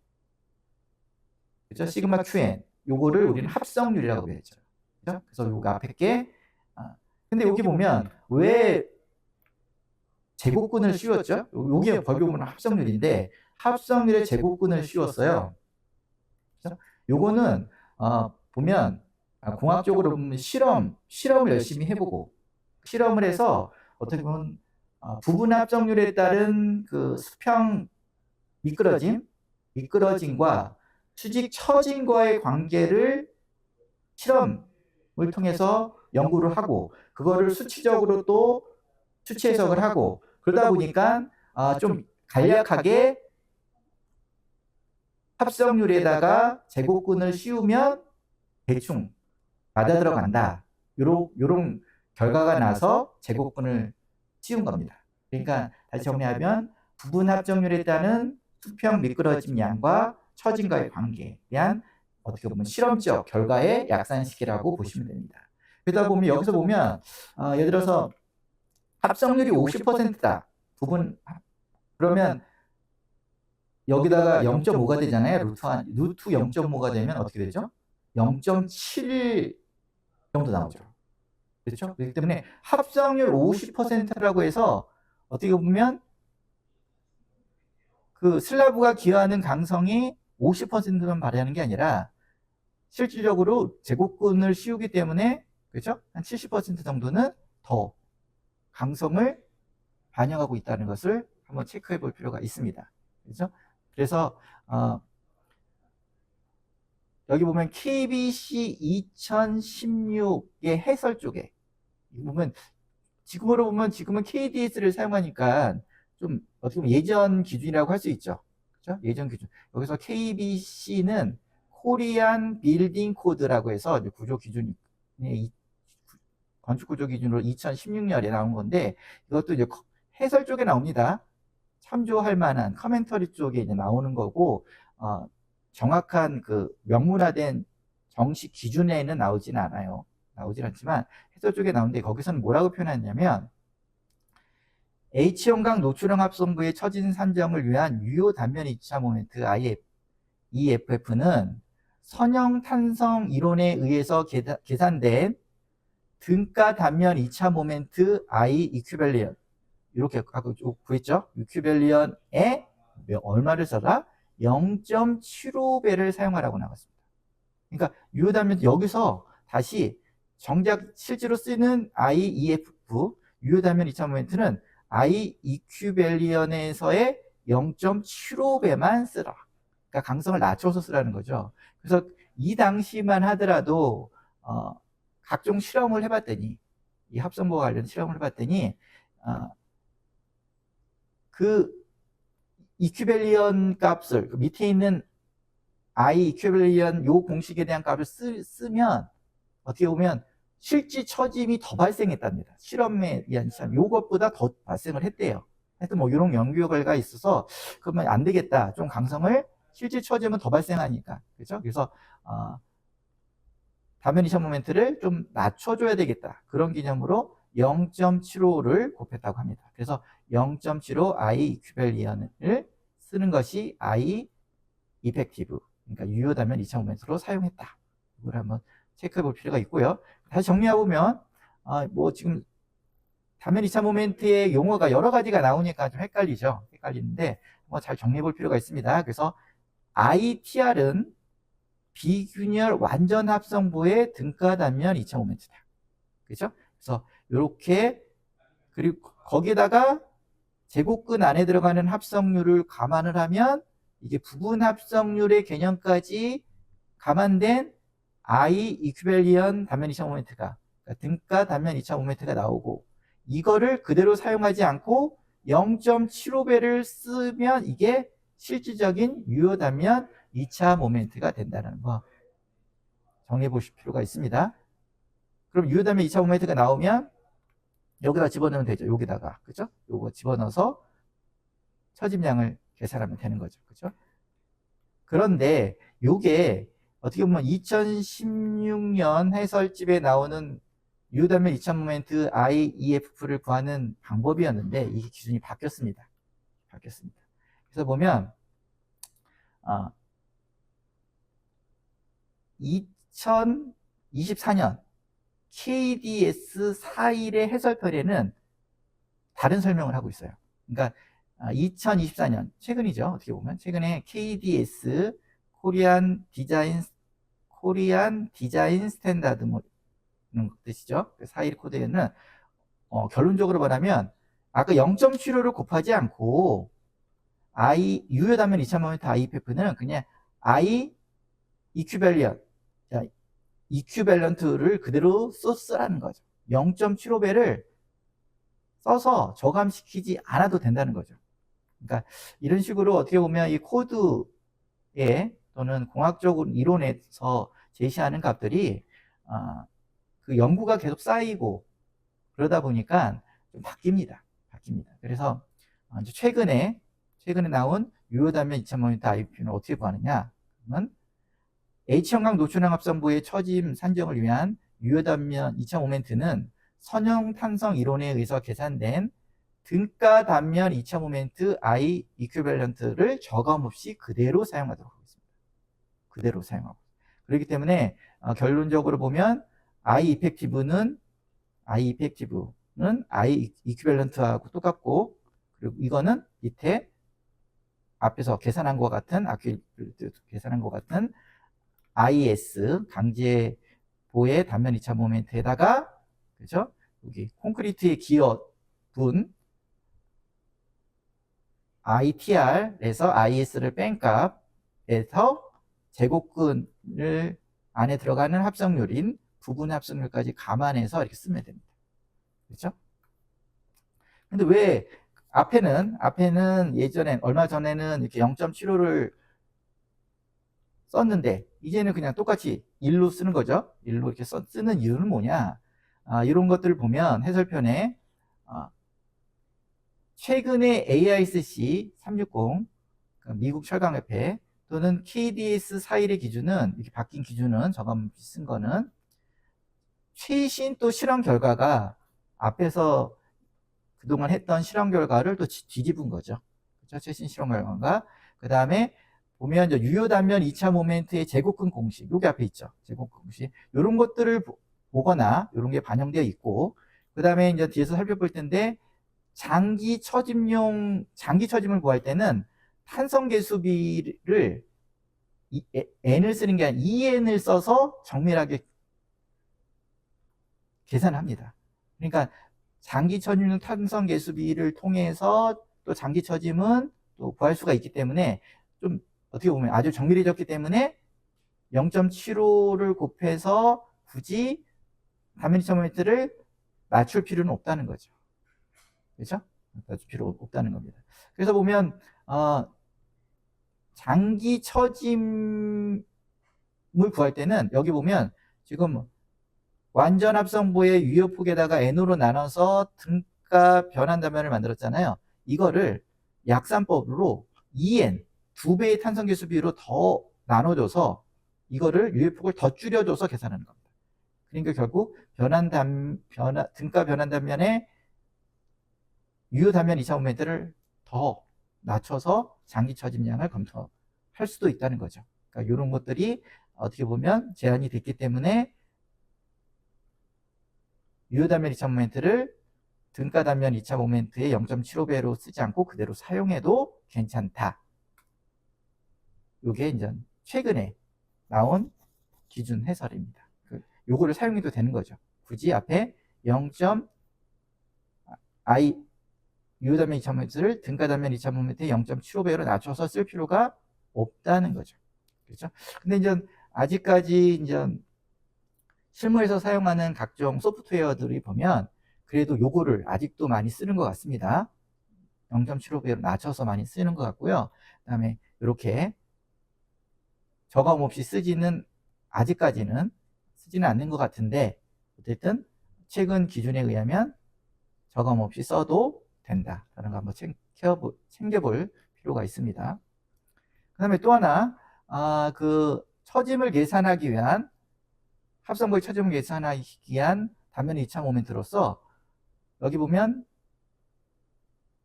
그렇죠? 시그마 QN 요거를 우리는 합성률이라고 그랬죠. 그렇죠? 그래서 요거 앞에 게 근데 여기 보면 왜 제곱근을 씌웠죠? 요게 벌교문 합성률인데 합성률의 제곱근을 씌웠어요. 그렇죠? 요거는 보면 공학적으로 보면 실험을 열심히 해보고 실험을 해서 어떻게 보면 부분 합성률에 따른 그 수평 미끄러짐과 수직 처짐과의 관계를 실험을 통해서 연구를 하고 그거를 수치적으로 또 수치 해석을 하고 그러다 보니까 좀 간략하게 합성률에다가 제곱근을 씌우면 대충 맞아 들어간다. 요런 결과가 나서 제곱근을 씌운 겁니다. 그러니까 다시 정리하면 부분 합성률에 따른 수평 미끄러짐 양과 처짐과의 관계에 대한 어떻게 보면 실험적 결과의 약산식이라고 보시면 됩니다. 그러다 보면 여기서 보면 예를 들어서 합성률이 50%다. 부분 그러면 여기다가 0.5가 되잖아요. 루트 0.5가 되면 어떻게 되죠? 0.7 정도 나오죠. 그렇죠? 그렇기 때문에 합성률 50%라고 해서 어떻게 보면 그 슬라브가 기여하는 강성이 50%만 발휘하는 게 아니라 실질적으로 제곱근을 씌우기 때문에 그렇죠? 한 70% 정도는 더 강성을 반영하고 있다는 것을 한번 체크해 볼 필요가 있습니다. 그렇죠? 그래서 여기 보면 KBC 2016의 해설 쪽에 보면 지금으로 보면 지금은 KDS를 사용하니까 좀 어떻게 보면 예전 기준이라고 할 수 있죠. 그렇죠? 예전 기준. 여기서 KBC는 코리안 빌딩 코드라고 해서 구조 기준이 건축 구조 기준으로 2016년에 나온 건데 이것도 이제 해설 쪽에 나옵니다. 참조할 만한 커멘터리 쪽에 이제 나오는 거고 정확한 그 명문화된 정식 기준에는 나오지는 않아요. 나오진 않지만 해설 쪽에 나오는데 거기서는 뭐라고 표현하냐면 H형광 노출형 합성부의 처진 산정을 위한 유효 단면 2차 모멘트 EFF는 선형 탄성 이론에 의해서 계산된 등가 단면 2차 모멘트 I 이큐밸리언 이렇게 구했죠. 이큐밸리언에 얼마를 써라? 0.75배를 사용하라고 나왔습니다. 그러니까 유효 단면 여기서 다시 정작 실제로 쓰는 IEF 유효 단면 2차 모멘트는 I 이큐밸리언에서의 0.75배만 쓰라. 그러니까 강성을 낮춰서 쓰라는 거죠. 그래서 이 당시만 하더라도 각종 실험을 해봤더니 이 합성부와 관련 실험을 해봤더니 그 이큐밸리언 값을 밑에 있는 I 이큐밸리언 요 공식에 대한 값을 쓰면 어떻게 보면 실질 처짐이 더 발생했답니다. 실험에 의한 실험 요것보다 더 발생을 했대요. 하여튼 뭐 이런 연구 결과가 있어서 그러면 안 되겠다. 좀 강성을 실질 처짐은 더 발생하니까 그렇죠? 그래서 단면 2차 모멘트를 좀 낮춰줘야 되겠다. 그런 개념으로 0.75를 곱했다고 합니다. 그래서 0.75 I 이큐밸리언을 쓰는 것이 I 이펙티브, 그러니까 유효 단면 2차 모멘트로 사용했다. 이걸 한번 체크해 볼 필요가 있고요. 다시 정리해보면 뭐 지금 단면 2차 모멘트의 용어가 여러 가지가 나오니까 좀 헷갈리죠. 헷갈리는데 뭐 잘 정리해 볼 필요가 있습니다. 그래서 ITR은 비균열 완전 합성부의 등가 단면 2차 모멘트다. 그렇죠? 그래서 이렇게 그리고 거기에다가 제곱근 안에 들어가는 합성률을 감안을 하면 이게 부분 합성률의 개념까지 감안된 I 이큐밸리언 단면 2차 모멘트가 그러니까 등가 단면 2차 모멘트가 나오고 이거를 그대로 사용하지 않고 0.75배를 쓰면 이게 실질적인 유효 단면 2차 모멘트가 된다는 거 정리해 보실 필요가 있습니다. 그럼 유효 단면 2차 모멘트가 나오면 여기다 집어넣으면 되죠. 여기다가 그죠? 요거 집어넣어서 처짐량을 계산하면 되는 거죠. 그죠? 그런데 요게 어떻게 보면 2016년 해설집에 나오는 유효 단면 2차 모멘트 IEF를 구하는 방법이었는데 이게 기준이 바뀌었습니다. 그래서 보면 2024년 KDS 41의 해설편에는 다른 설명을 하고 있어요. 그러니까 2024년 최근이죠. 어떻게 보면 최근에 KDS 코리안 디자인 스탠다드 뭐 이런 뜻이죠. 41 코드에는 결론적으로 말하면 아까 0.75를 곱하지 않고 유효 단면 2차 모멘트 IPF는 그냥 I 이큐밸리언 이큐밸런트를 그대로 쓰라는 거죠. 0.75배를 써서 저감시키지 않아도 된다는 거죠. 그러니까 이런 식으로 어떻게 보면 이 코드에 또는 공학적으로 이론에서 제시하는 값들이 그 연구가 계속 쌓이고 그러다 보니까 좀 바뀝니다. 그래서 최근에 나온 유효 단면 2000모멘트 IP는 어떻게 구하느냐? 그러면 H형광 노출형 합성부의 처짐 산정을 위한 유효 단면 2000모멘트는 선형 탄성 이론에 의해서 계산된 등가 단면 2000모멘트 I 이퀴밸런트를 저감 없이 그대로 사용하도록 하겠습니다. 그대로 사용하고. 그렇기 때문에 결론적으로 보면 I 이펙티브는 I 이퀴밸런트하고 똑같고, 그리고 이거는 밑에 앞에서 계산한 것 같은 계산한 것 같은 IS 강제보의 단면 2차 모멘트에다가, 그죠? 여기 콘크리트의 기어분 ITR에서 IS를 뺀 값에서 제곱근을 안에 들어가는 합성률인 부분 합성률까지 감안해서 이렇게 쓰면 됩니다. 그렇죠? 근데 왜 앞에는 예전에 얼마 전에는 이렇게 0.75를 썼는데 이제는 그냥 똑같이 1로 쓰는 거죠. 1로 이렇게 쓰는 이유는 뭐냐? 이런 것들을 보면 해설편에 최근에 AISC 360 미국 철강협회 또는 KDS 4.1의 기준은, 이렇게 바뀐 기준은 저감 쓴 거는 최신 또 실험 결과가 앞에서 그동안 했던 실험 결과를 또 뒤집은 거죠. 그렇죠? 최신 실험 결과가. 그 다음에 보면 유효 단면 2차 모멘트의 제곱근 공식, 여기 앞에 있죠. 제곱근 공식. 이런 것들을 보거나 이런 게 반영되어 있고, 그 다음에 이제 뒤에서 살펴볼 텐데, 장기 처짐을 구할 때는 탄성계수비를 n을 쓰는 게 아니라 2n을 써서 정밀하게 계산합니다. 그러니까 장기 처짐은 탄성계수비를 통해서 또 장기 처짐은 또 구할 수가 있기 때문에 좀 어떻게 보면 아주 정밀해졌기 때문에 0.75를 곱해서 굳이 단면 2,000m를 맞출 필요는 없다는 거죠. 그렇죠? 맞출 필요 없다는 겁니다. 그래서 보면 장기 처짐을 구할 때는 여기 보면 지금 완전 합성부의 유효폭에다가 n으로 나눠서 등가 변환 단면을 만들었잖아요. 이거를 약산법으로 2n, 2배의 탄성계수 비율로 더 나눠줘서 이거를 유효폭을 더 줄여줘서 계산하는 겁니다. 그러니까 결국 등가 변환 단면에 유효 단면 2,5m를 더 낮춰서 장기 처짐량을 검토할 수도 있다는 거죠. 그러니까 이런 것들이 어떻게 보면 제한이 됐기 때문에 유효 단면 2차 모멘트를 등가 단면 2차 모멘트의 0.75배로 쓰지 않고 그대로 사용해도 괜찮다. 이게 이제 최근에 나온 기준 해설입니다. 요거를 사용해도 되는 거죠. 굳이 앞에 0.I 유효 단면 2차 모멘트를 등가 단면 2차 모멘트의 0.75배로 낮춰서 쓸 필요가 없다는 거죠. 그렇죠? 근데 이제 아직까지 이제 실무에서 사용하는 각종 소프트웨어들이 보면 그래도 요거를 아직도 많이 쓰는 것 같습니다. 0.75배로 낮춰서 많이 쓰는 것 같고요. 그 다음에 이렇게 저감 없이 아직까지는 쓰지는 않는 것 같은데, 어쨌든 최근 기준에 의하면 저감 없이 써도 된다라는 거 한번 챙겨볼 필요가 있습니다. 그 다음에 또 하나, 그 처짐을 계산하기 위한, 합성부의 처짐을 계산하기 위한 단면 2차 모멘트로서 여기 보면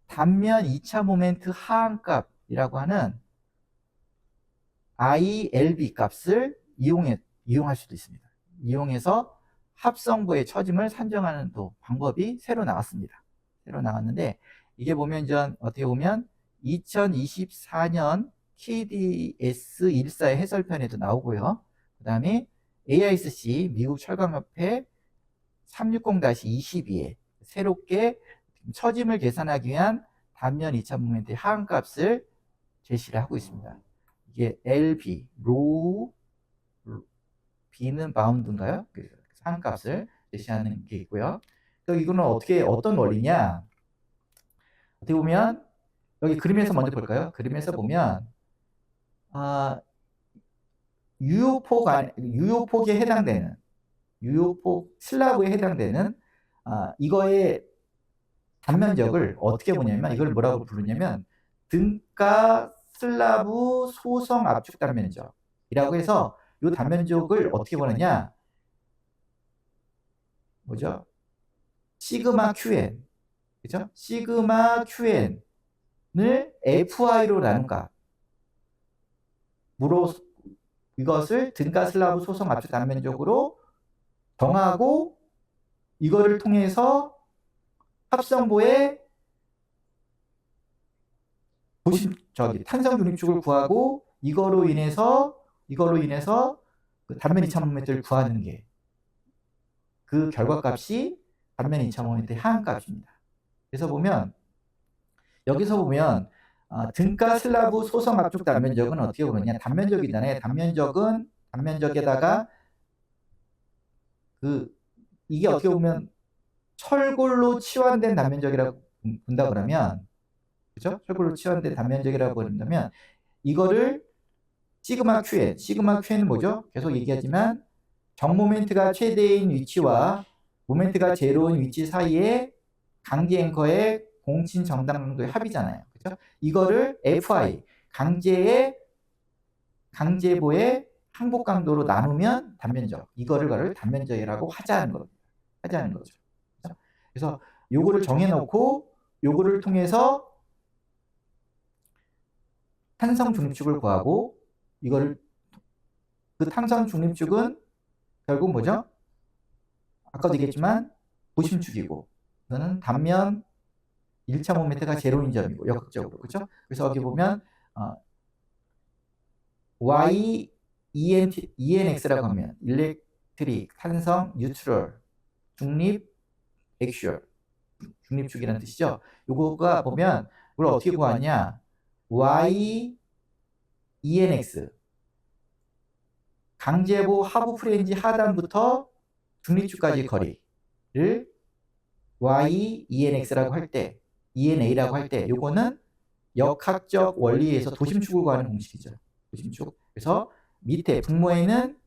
단면 2차 모멘트 하한값이라고 하는 ILB 값을 이용할 수도 있습니다. 이용해서 합성부의 처짐을 산정하는 또 방법이 새로 나왔습니다. 새로 나왔는데 이게 보면 어떻게 보면 2024년 KDS 14의 해설편에도 나오고요. 그 다음에 AISC 미국 철강협회 360-22에 새롭게 처짐을 계산하기 위한 단면 2차 모멘트의 하한값을 제시를 하고 있습니다. 이게 LB, 로우, B는 바운드인가요? 그 하한값을 제시하는 게 있고요. 이거는 어떤 원리냐? 어떻게 보면 여기 그림에서 먼저 볼까요? 그림에서 보면 유효폭에 해당되는 유효폭 슬라브에 해당되는 이거의 단면적을 어떻게 보냐면 이걸 뭐라고 부르냐면 등가 슬라브 소성 압축 단면적이라고 해서 이 단면적을 어떻게 보느냐? 뭐죠? 시그마 QN, 그죠? 시그마 QN을 FI로 나눈 값으로 이것을 등가 슬라브 소성 압축 단면적으로 정하고 이거를 통해서 합성보의 탄성 중립축을 구하고 이거로 인해서 그 단면 2차모멘트를 구하는 게 그 결과값이 단면 2차모멘트의 하한값입니다. 그래서 여기서 보면 등가 슬라브 소성 압축 단면적은 어떻게 보느냐? 단면적이잖아요. 단면적에다가 이게 어떻게 보면 철골로 치환된 단면적이라고 본다 그러면, 그죠? 철골로 치환된 단면적이라고 본다면 이거를 시그마 QN은 뭐죠? 계속 얘기하지만 정모멘트가 최대인 위치와 모멘트가 제로인 위치 사이에 강제 앵커의 공친 정당 강도의 합이잖아요. 그죠? 이거를 FI, 강제보의 항복 강도로 나누면 단면적, 이거를 단면적이라고 하자는 거죠. 그래서 요거를 정해놓고 요거를 통해서 탄성 중립축을 구하고 그 탄성 중립축은 결국 뭐죠? 아까도 얘기했지만 도심축이고 이거는 단면 1차 모멘트가 제로인 점이고 역극적으로, 그렇죠? 그래서 여기 보면 Y ENX라고 하면 일렉트릭, 탄성, 뉴트럴, 중립, 액슈얼, 중립축이라는 뜻이죠. 요거가 보면 이걸 어떻게 구하냐? Y ENX 강제보 하부 프렌지 하단부터 중립축까지 거리를 Y ENX라고 할 때, ENA라고 할 때, 요거는 역학적 원리에서 도심축을 구하는 공식이죠. 도심축. 그래서 밑에 분모에는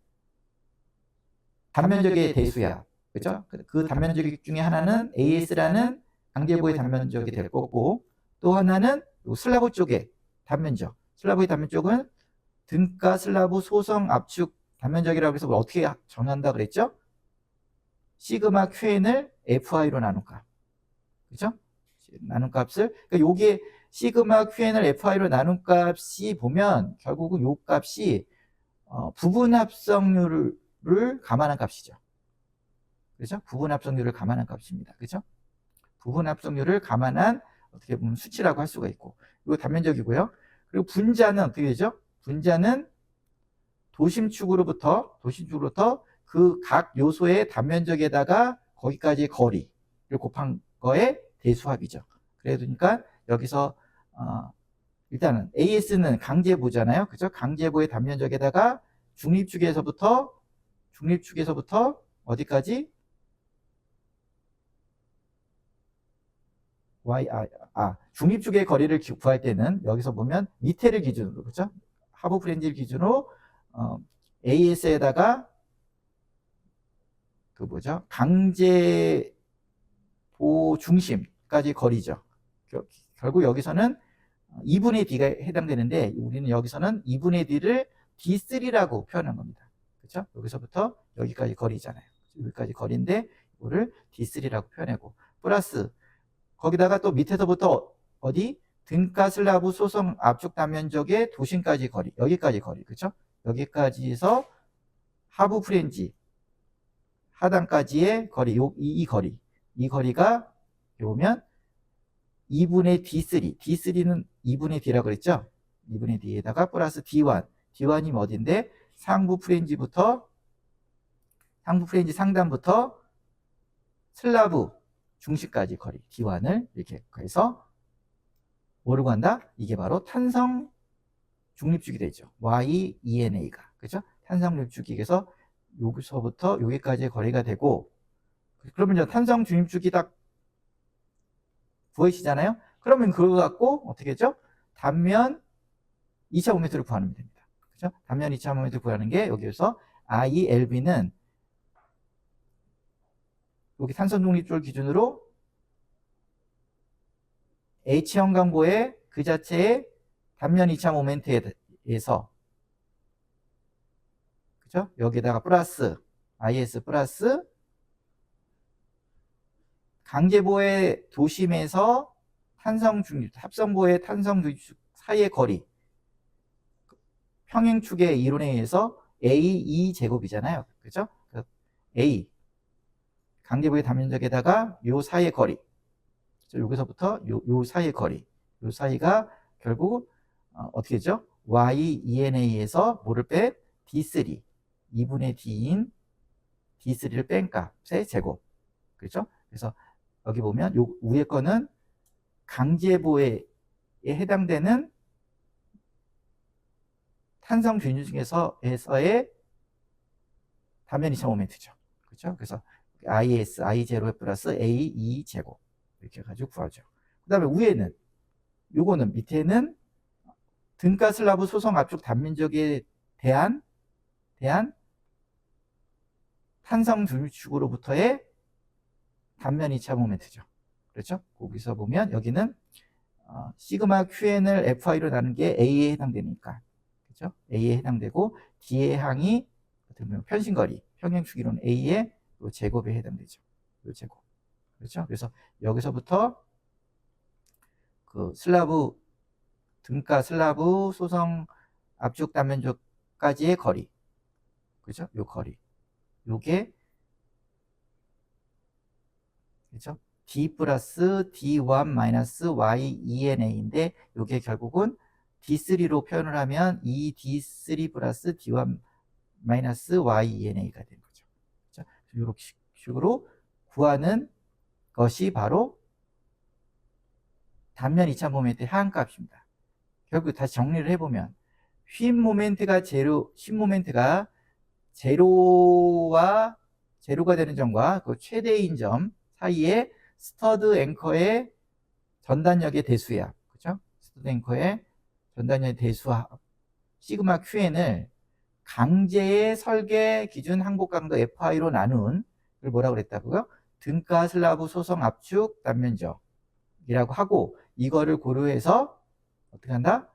단면적의 대수야. 그죠? 그 단면적 중에 하나는 AS라는 강제보의 단면적이 될 거고, 또 하나는 슬라브 쪽의 단면적. 슬라브의 단면적은 등가 슬라브 소성 압축 단면적이라고 해서 어떻게 정한다 그랬죠? 시그마 QN을 FI로 나눈 값. 그죠? 나눈 값을, 그러니까 요게 시그마 QN을 FI로 나눈 값이 보면 결국은 요 값이 부분 합성률을 감안한 값이죠. 그죠? 부분 합성률을 감안한 값입니다. 그죠? 부분 합성률을 감안한 어떻게 보면 수치라고 할 수가 있고, 이거 단면적이고요. 그리고 분자는 어떻게 되죠? 분자는 도심축으로부터 그 각 요소의 단면적에다가 거기까지의 거리를 곱한 거의 대수합이죠. 그러니까 여기서 일단은 AS는 강제보잖아요. 그죠? 강제보의 단면적에다가 중립축에서부터 어디까지? 중립축의 거리를 구할 때는 여기서 보면 밑에를 기준으로, 그죠? 하부 프렌지를 기준으로 AS에다가 강제보 중심까지 거리죠. 결국 여기서는 2분의 D가 해당되는데 우리는 여기서는 2분의 D를 D3라고 표현한 겁니다. 그렇죠? 여기서부터 여기까지 거리잖아요. 여기까지 거리인데 이거를 D3라고 표현하고 플러스 거기다가 또 밑에서부터 어디? 등가 슬라브 소성 압축 단면적의 도심까지 거리, 여기까지 거리, 그렇죠? 여기까지에서 하부 프렌지 하단까지의 거리, 이 거리가 보면 2분의 D3, D3는 2분의 D라고 그랬죠? 2분의 D에다가 플러스 D1이 어딘데? 상부 프렌지 상단부터 슬라브 중심까지 거리 D1을 이렇게 해서 뭐를 구한다? 이게 바로 탄성 중립축이 되죠. Y ENA가, 그죠? 탄성 중립축에서 여기서부터 여기까지의 거리가 되고, 그러면 이제 탄성 중립축이 딱 보이시잖아요? 그러면 그거 갖고 어떻게 했죠? 단면 2차 모멘트를 구하면 됩니다. 그죠? 단면 2차 모멘트 구하는 게 여기서 ILB는 여기 탄성 중립축을 기준으로 H형 강보의 그 자체의 단면 2차 모멘트에서 그죠? 여기다가 플러스 IS 플러스 강제보의 도심에서 합성보의 탄성 중립축 사이의 거리 평행축의 이론에 의해서 A2 제곱이잖아요. 그죠? A 강제보의 단면적에다가 요 사이의 거리 여기서부터 요 사이의 거리 요 사이가 결국 어떻게 되죠? Y2NA에서 뭐를 빼? D3 2분의 D인 D3를 뺀 값의 제곱 그렇죠? 그래서 여기 보면 요 위에 거는 강제보에 해당되는 탄성 균류 중에서의 단면 2차 모멘트죠. 그렇죠? 그래서 IS, I0 플러스 A2 제곱 이렇게 가지고 구하죠. 그 다음에 위에는 요거는 밑에는 등가 슬라브 소성 압축 단면적에 대한 탄성 중립축으로부터의 단면 2차 모멘트죠. 그렇죠? 거기서 보면 여기는 시그마 QN을 FI로 나눈 게 A에 해당되니까 그렇죠? A에 해당되고 D의 항이 편신거리 평행축 이론 A의 제곱에 해당되죠. 요 제곱 그렇죠? 그래서 여기서부터 그 등가 슬라브 소성 압축 단면적까지의 거리 그렇죠? 요 거리 요게 그렇죠? D 플러스 D1 마이너스 Y2NA인데 요게 결국은 D3로 표현을 하면 이 D3 플러스 D1 마이너스 Y2NA가 되는 거죠. 그렇죠? 이렇게 식으로 구하는 것이 바로 단면 2차 모멘트의 하한값입니다. 결국 다시 정리를 해보면 쉰 모멘트가 제로가 되는 점과 그 최대인 점 사이에 스터드 앵커의 전단력의 대수야. 그죠? 스터드 앵커의 전단력의 대수합 시그마 QN을 강제의 설계 기준 항복 강도 FI로 나눈 걸 뭐라고 그랬다고요? 등가 슬라브 소성 압축 단면적이라고 하고 이거를 고려해서 어떻게 한다?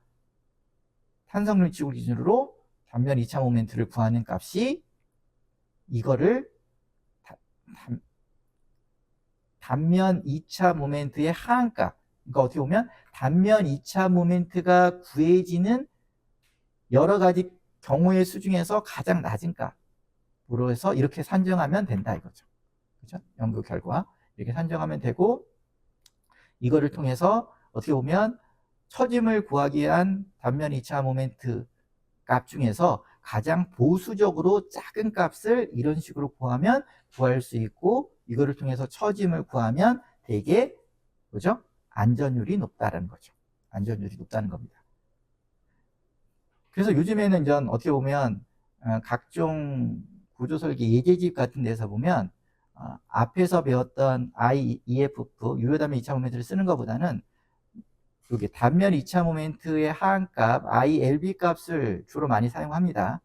탄성 밀축을 기준으로 단면 2차 모멘트를 구하는 값이 이거를 단면 2차 모멘트의 하한값 그러니까 어떻게 보면 단면 2차 모멘트가 구해지는 여러 가지 경우의 수 중에서 가장 낮은 값으로 해서 이렇게 산정하면 된다 이거죠. 그죠? 연구 결과 이렇게 산정하면 되고 이거를 통해서 어떻게 보면 처짐을 구하기 위한 단면 2차 모멘트 값 중에서 가장 보수적으로 작은 값을 이런 식으로 구하면 구할 수 있고 이거를 통해서 처짐을 구하면 되게 그죠? 안전율이 높다는 거죠. 안전율이 높다는 겁니다. 그래서 요즘에는 전 어떻게 보면 각종 구조설계 예제집 같은 데서 보면 앞에서 배웠던 IEFF 유효단면 2차 모멘트를 쓰는 것보다는 여기 단면 2차 모멘트의 하한값 ILB 값을 주로 많이 사용합니다.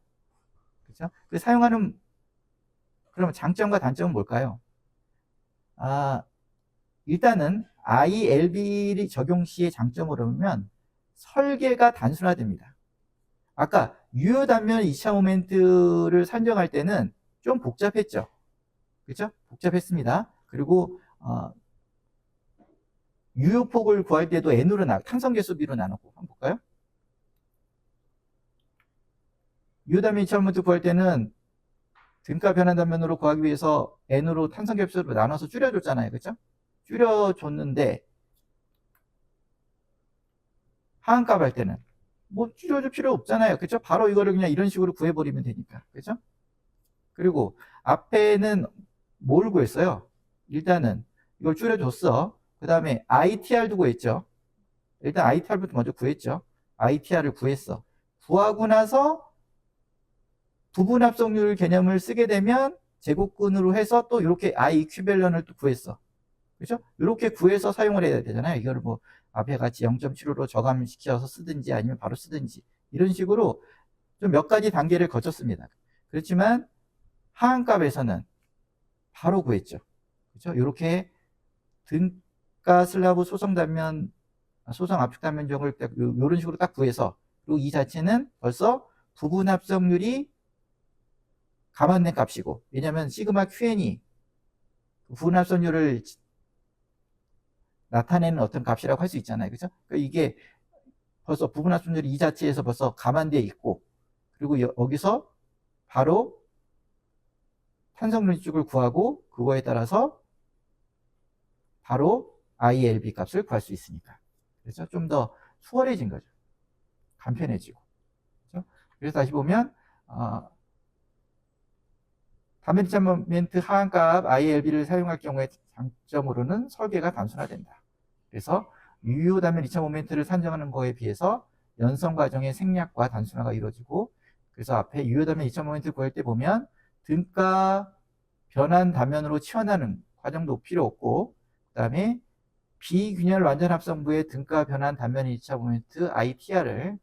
그렇죠? 그 사용하는 그러면 장점과 단점은 뭘까요? 일단은 ILB 적용 시의 장점으로 보면 설계가 단순화됩니다. 아까 유효 단면 2차 모멘트를 산정할 때는 좀 복잡했죠. 그렇죠? 복잡했습니다. 그리고 유효폭을 구할 때도 N으로 탄성계수비로 나눴고 한번 볼까요? 유효 단면 2차 모멘트 구할 때는 등가 변환 단면으로 구하기 위해서 N으로 탄성계수로 나눠서 줄여줬잖아요. 그렇죠? 줄여줬는데 하한값 할 때는 뭐 줄여줄 필요 없잖아요. 그렇죠? 바로 이거를 그냥 이런 식으로 구해버리면 되니까. 그렇죠? 그리고 앞에는 뭘 구했어요? 일단은 이걸 줄여줬어. 그 다음에 ITR도 구했죠. 일단 ITR부터 먼저 구했죠. ITR을 구했어. 구하고 나서 부분 합성률 개념을 쓰게 되면 제곱근으로 해서 또 이렇게 I 이퀴밸런을 또 구했어. 그죠? 이렇게 구해서 사용을 해야 되잖아요. 이거를 뭐 앞에 같이 0.75로 저감시켜서 쓰든지 아니면 바로 쓰든지 이런 식으로 좀 몇 가지 단계를 거쳤습니다. 그렇지만 하한값에서는 바로 구했죠. 그죠? 이렇게 등가 슬라브 소성 단면 소성 압축 단면적을 이런 식으로 딱 구해서, 그리고 이 자체는 벌써 부분 합성률이 감안된 값이고, 왜냐면 시그마 QN이 부분 합성률을 나타내는 어떤 값이라고 할 수 있잖아요. 그죠? 그러니까 이게 벌써 부분 합성률이 이 자체에서 벌써 감안되어 있고, 그리고 여기서 바로 탄성분식을 구하고 그거에 따라서 바로 ILB 값을 구할 수 있으니까. 그래서 좀 더 수월해진 거죠. 간편해지고. 그렇죠? 그래서 다시 보면 단면이차 모멘트 하한값 ILB를 사용할 경우에 장점으로는 설계가 단순화된다. 그래서 유효 단면 2차 모멘트를 산정하는 거에 비해서 연성 과정의 생략과 단순화가 이루어지고, 그래서 앞에 유효 단면 2차 모멘트 구할 때 보면 등가 변환 단면으로 치환하는 과정도 필요 없고, 그 다음에 비균열 완전 합성부의 등가 변환 단면 2차 모멘트 ITR을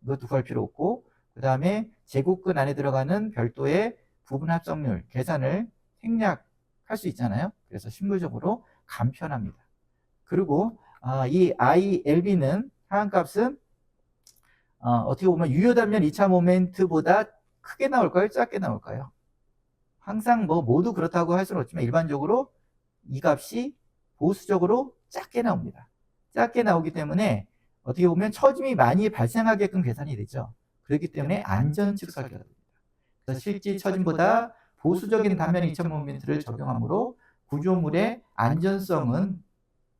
이것도 구할 필요 없고, 그 다음에 제곱근 안에 들어가는 별도의 부분 합성률 계산을 생략할 수 있잖아요. 그래서 실무적으로 간편합니다. 그리고 이 ILB는 하한값은 어떻게 보면 유효 단면 2차 모멘트보다 크게 나올까요? 작게 나올까요? 항상 뭐 모두 그렇다고 할 수는 없지만 일반적으로 이 값이 보수적으로 작게 나옵니다. 작게 나오기 때문에 어떻게 보면 처짐이 많이 발생하게끔 계산이 되죠. 그렇기 때문에 안전측 설계가 됩니다. 그래서 실제 처짐보다 보수적인 단면 2차 모멘트를 적용하므로 구조물의 안전성은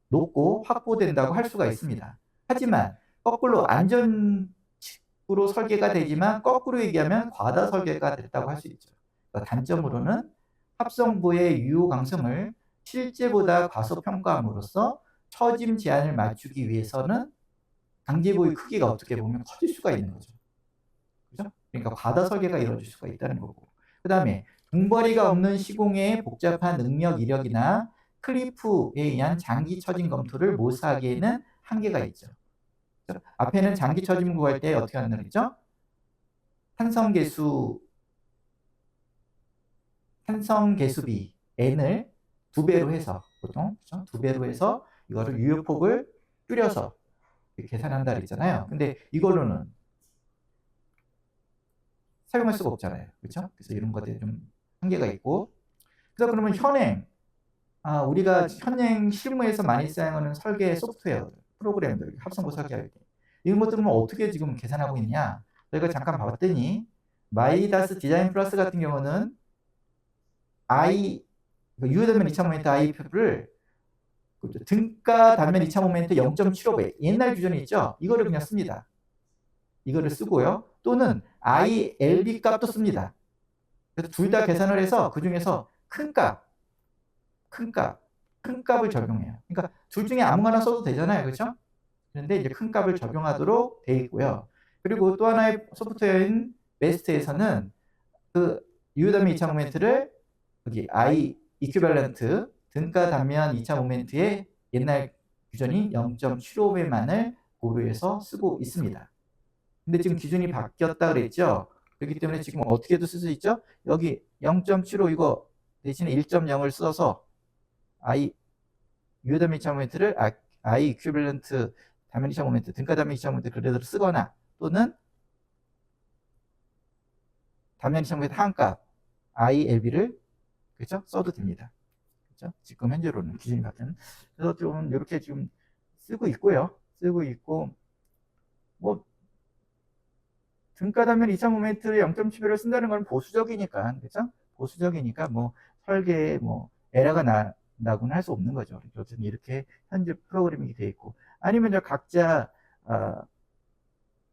높고 확보된다고 할 수가 있습니다. 하지만 거꾸로 안전측으로 설계가 되지만 거꾸로 얘기하면 과다 설계가 됐다고 할 수 있죠. 그러니까 단점으로는 합성부의 유효 강성을 실제보다 과소평가함으로써 처짐 제한을 맞추기 위해서는 강제부의 크기가 어떻게 보면 커질 수가 있는 거죠. 그죠? 그러니까 과다 설계가 이루어질 수가 있다는 거고. 그 다음에 동거리가 없는 시공의 복잡한 능력 이력이나 클리프에 의한 장기 처짐 검토를 모사하기에는 한계가 있죠. 앞에는 장기 처짐 구할 때 어떻게 한다는 거죠? 탄성계수비 n을 2배로 해서, 보통 그렇죠? 2배로 해서 이거를 유효폭을 줄여서 계산한다 그랬잖아요. 근데 이걸로는 사용할 수가 없잖아요. 그렇죠? 그래서 이런 것들이 좀 한계가 있고, 그래서 그러면 현행 우리가 현행 실무에서 많이 사용하는 설계 소프트웨어 프로그램들, 합성고 설계할 때 이런 것들은 어떻게 지금 계산하고 있냐? 저희가 잠깐 봤더니 마이다스 디자인 플러스 같은 경우는 유효단면 2차 모멘트 IP를 등가 단면 2차 모멘트 0.75배 옛날 규정이 있죠? 이거를 그냥 씁니다. 이거를 쓰고요. 또는 ILB 값도 씁니다. 그래서 둘 다 계산을 해서 그 중에서 큰 값을 적용해요. 그러니까 둘 중에 아무거나 써도 되잖아요. 그렇죠? 그런데 이제 큰 값을 적용하도록 되어 있고요. 그리고 또 하나의 소프트웨어인 베스트에서는 그 유효단면 2차 모멘트를 여기 I 이퀴밸런트 등가 단면 2차 모멘트의 옛날 규정이 0.75배만을 고려해서 쓰고 있습니다. 근데 지금 기준이 바뀌었다 그랬죠? 그렇기 때문에 지금 어떻게도 쓸 수 있죠? 여기 0.75 이거 대신에 1.0을 써서 유효단면 2차 모멘트를 I 이퀴밸런트 단면 2차 모멘트 등가 단면 2차 모멘트 그대로 쓰거나, 또는 단면 2차 모멘트 한값 ILB를 그렇죠? 써도 됩니다. 그렇죠? 지금 현재로는 기준이 바뀌는. 그래서 좀 이렇게 지금 쓰고 있고요. 쓰고 있고, 뭐 등가 단면 2차 모멘트를 0.7배를 쓴다는 건 보수적이니까, 그렇죠? 보수적이니까 뭐 설계에 뭐 에러가 나고는 할 수 없는 거죠. 어쨌든 이렇게 현재 프로그래밍이 되어 있고, 아니면 저 각자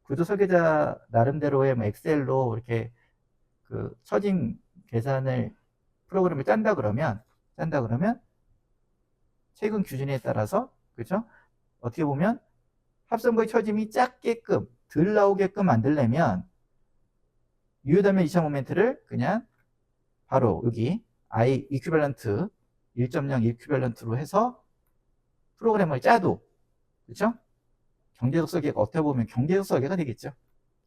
구조 설계자 나름대로의 뭐 엑셀로 이렇게 그 처진 계산을 프로그램을 짠다 그러면 최근 기준에 따라서, 그렇죠? 어떻게 보면 합성거의 처짐이 작게끔 덜 나오게끔 만들려면 유효단면 2차 모멘트를 그냥 바로 여기 I 이퀴밸런트 1.0 이퀴밸런트로 해서 프로그램을 짜도, 그렇죠? 경제적 설계가 어떻게 보면 경제적 설계가 되겠죠.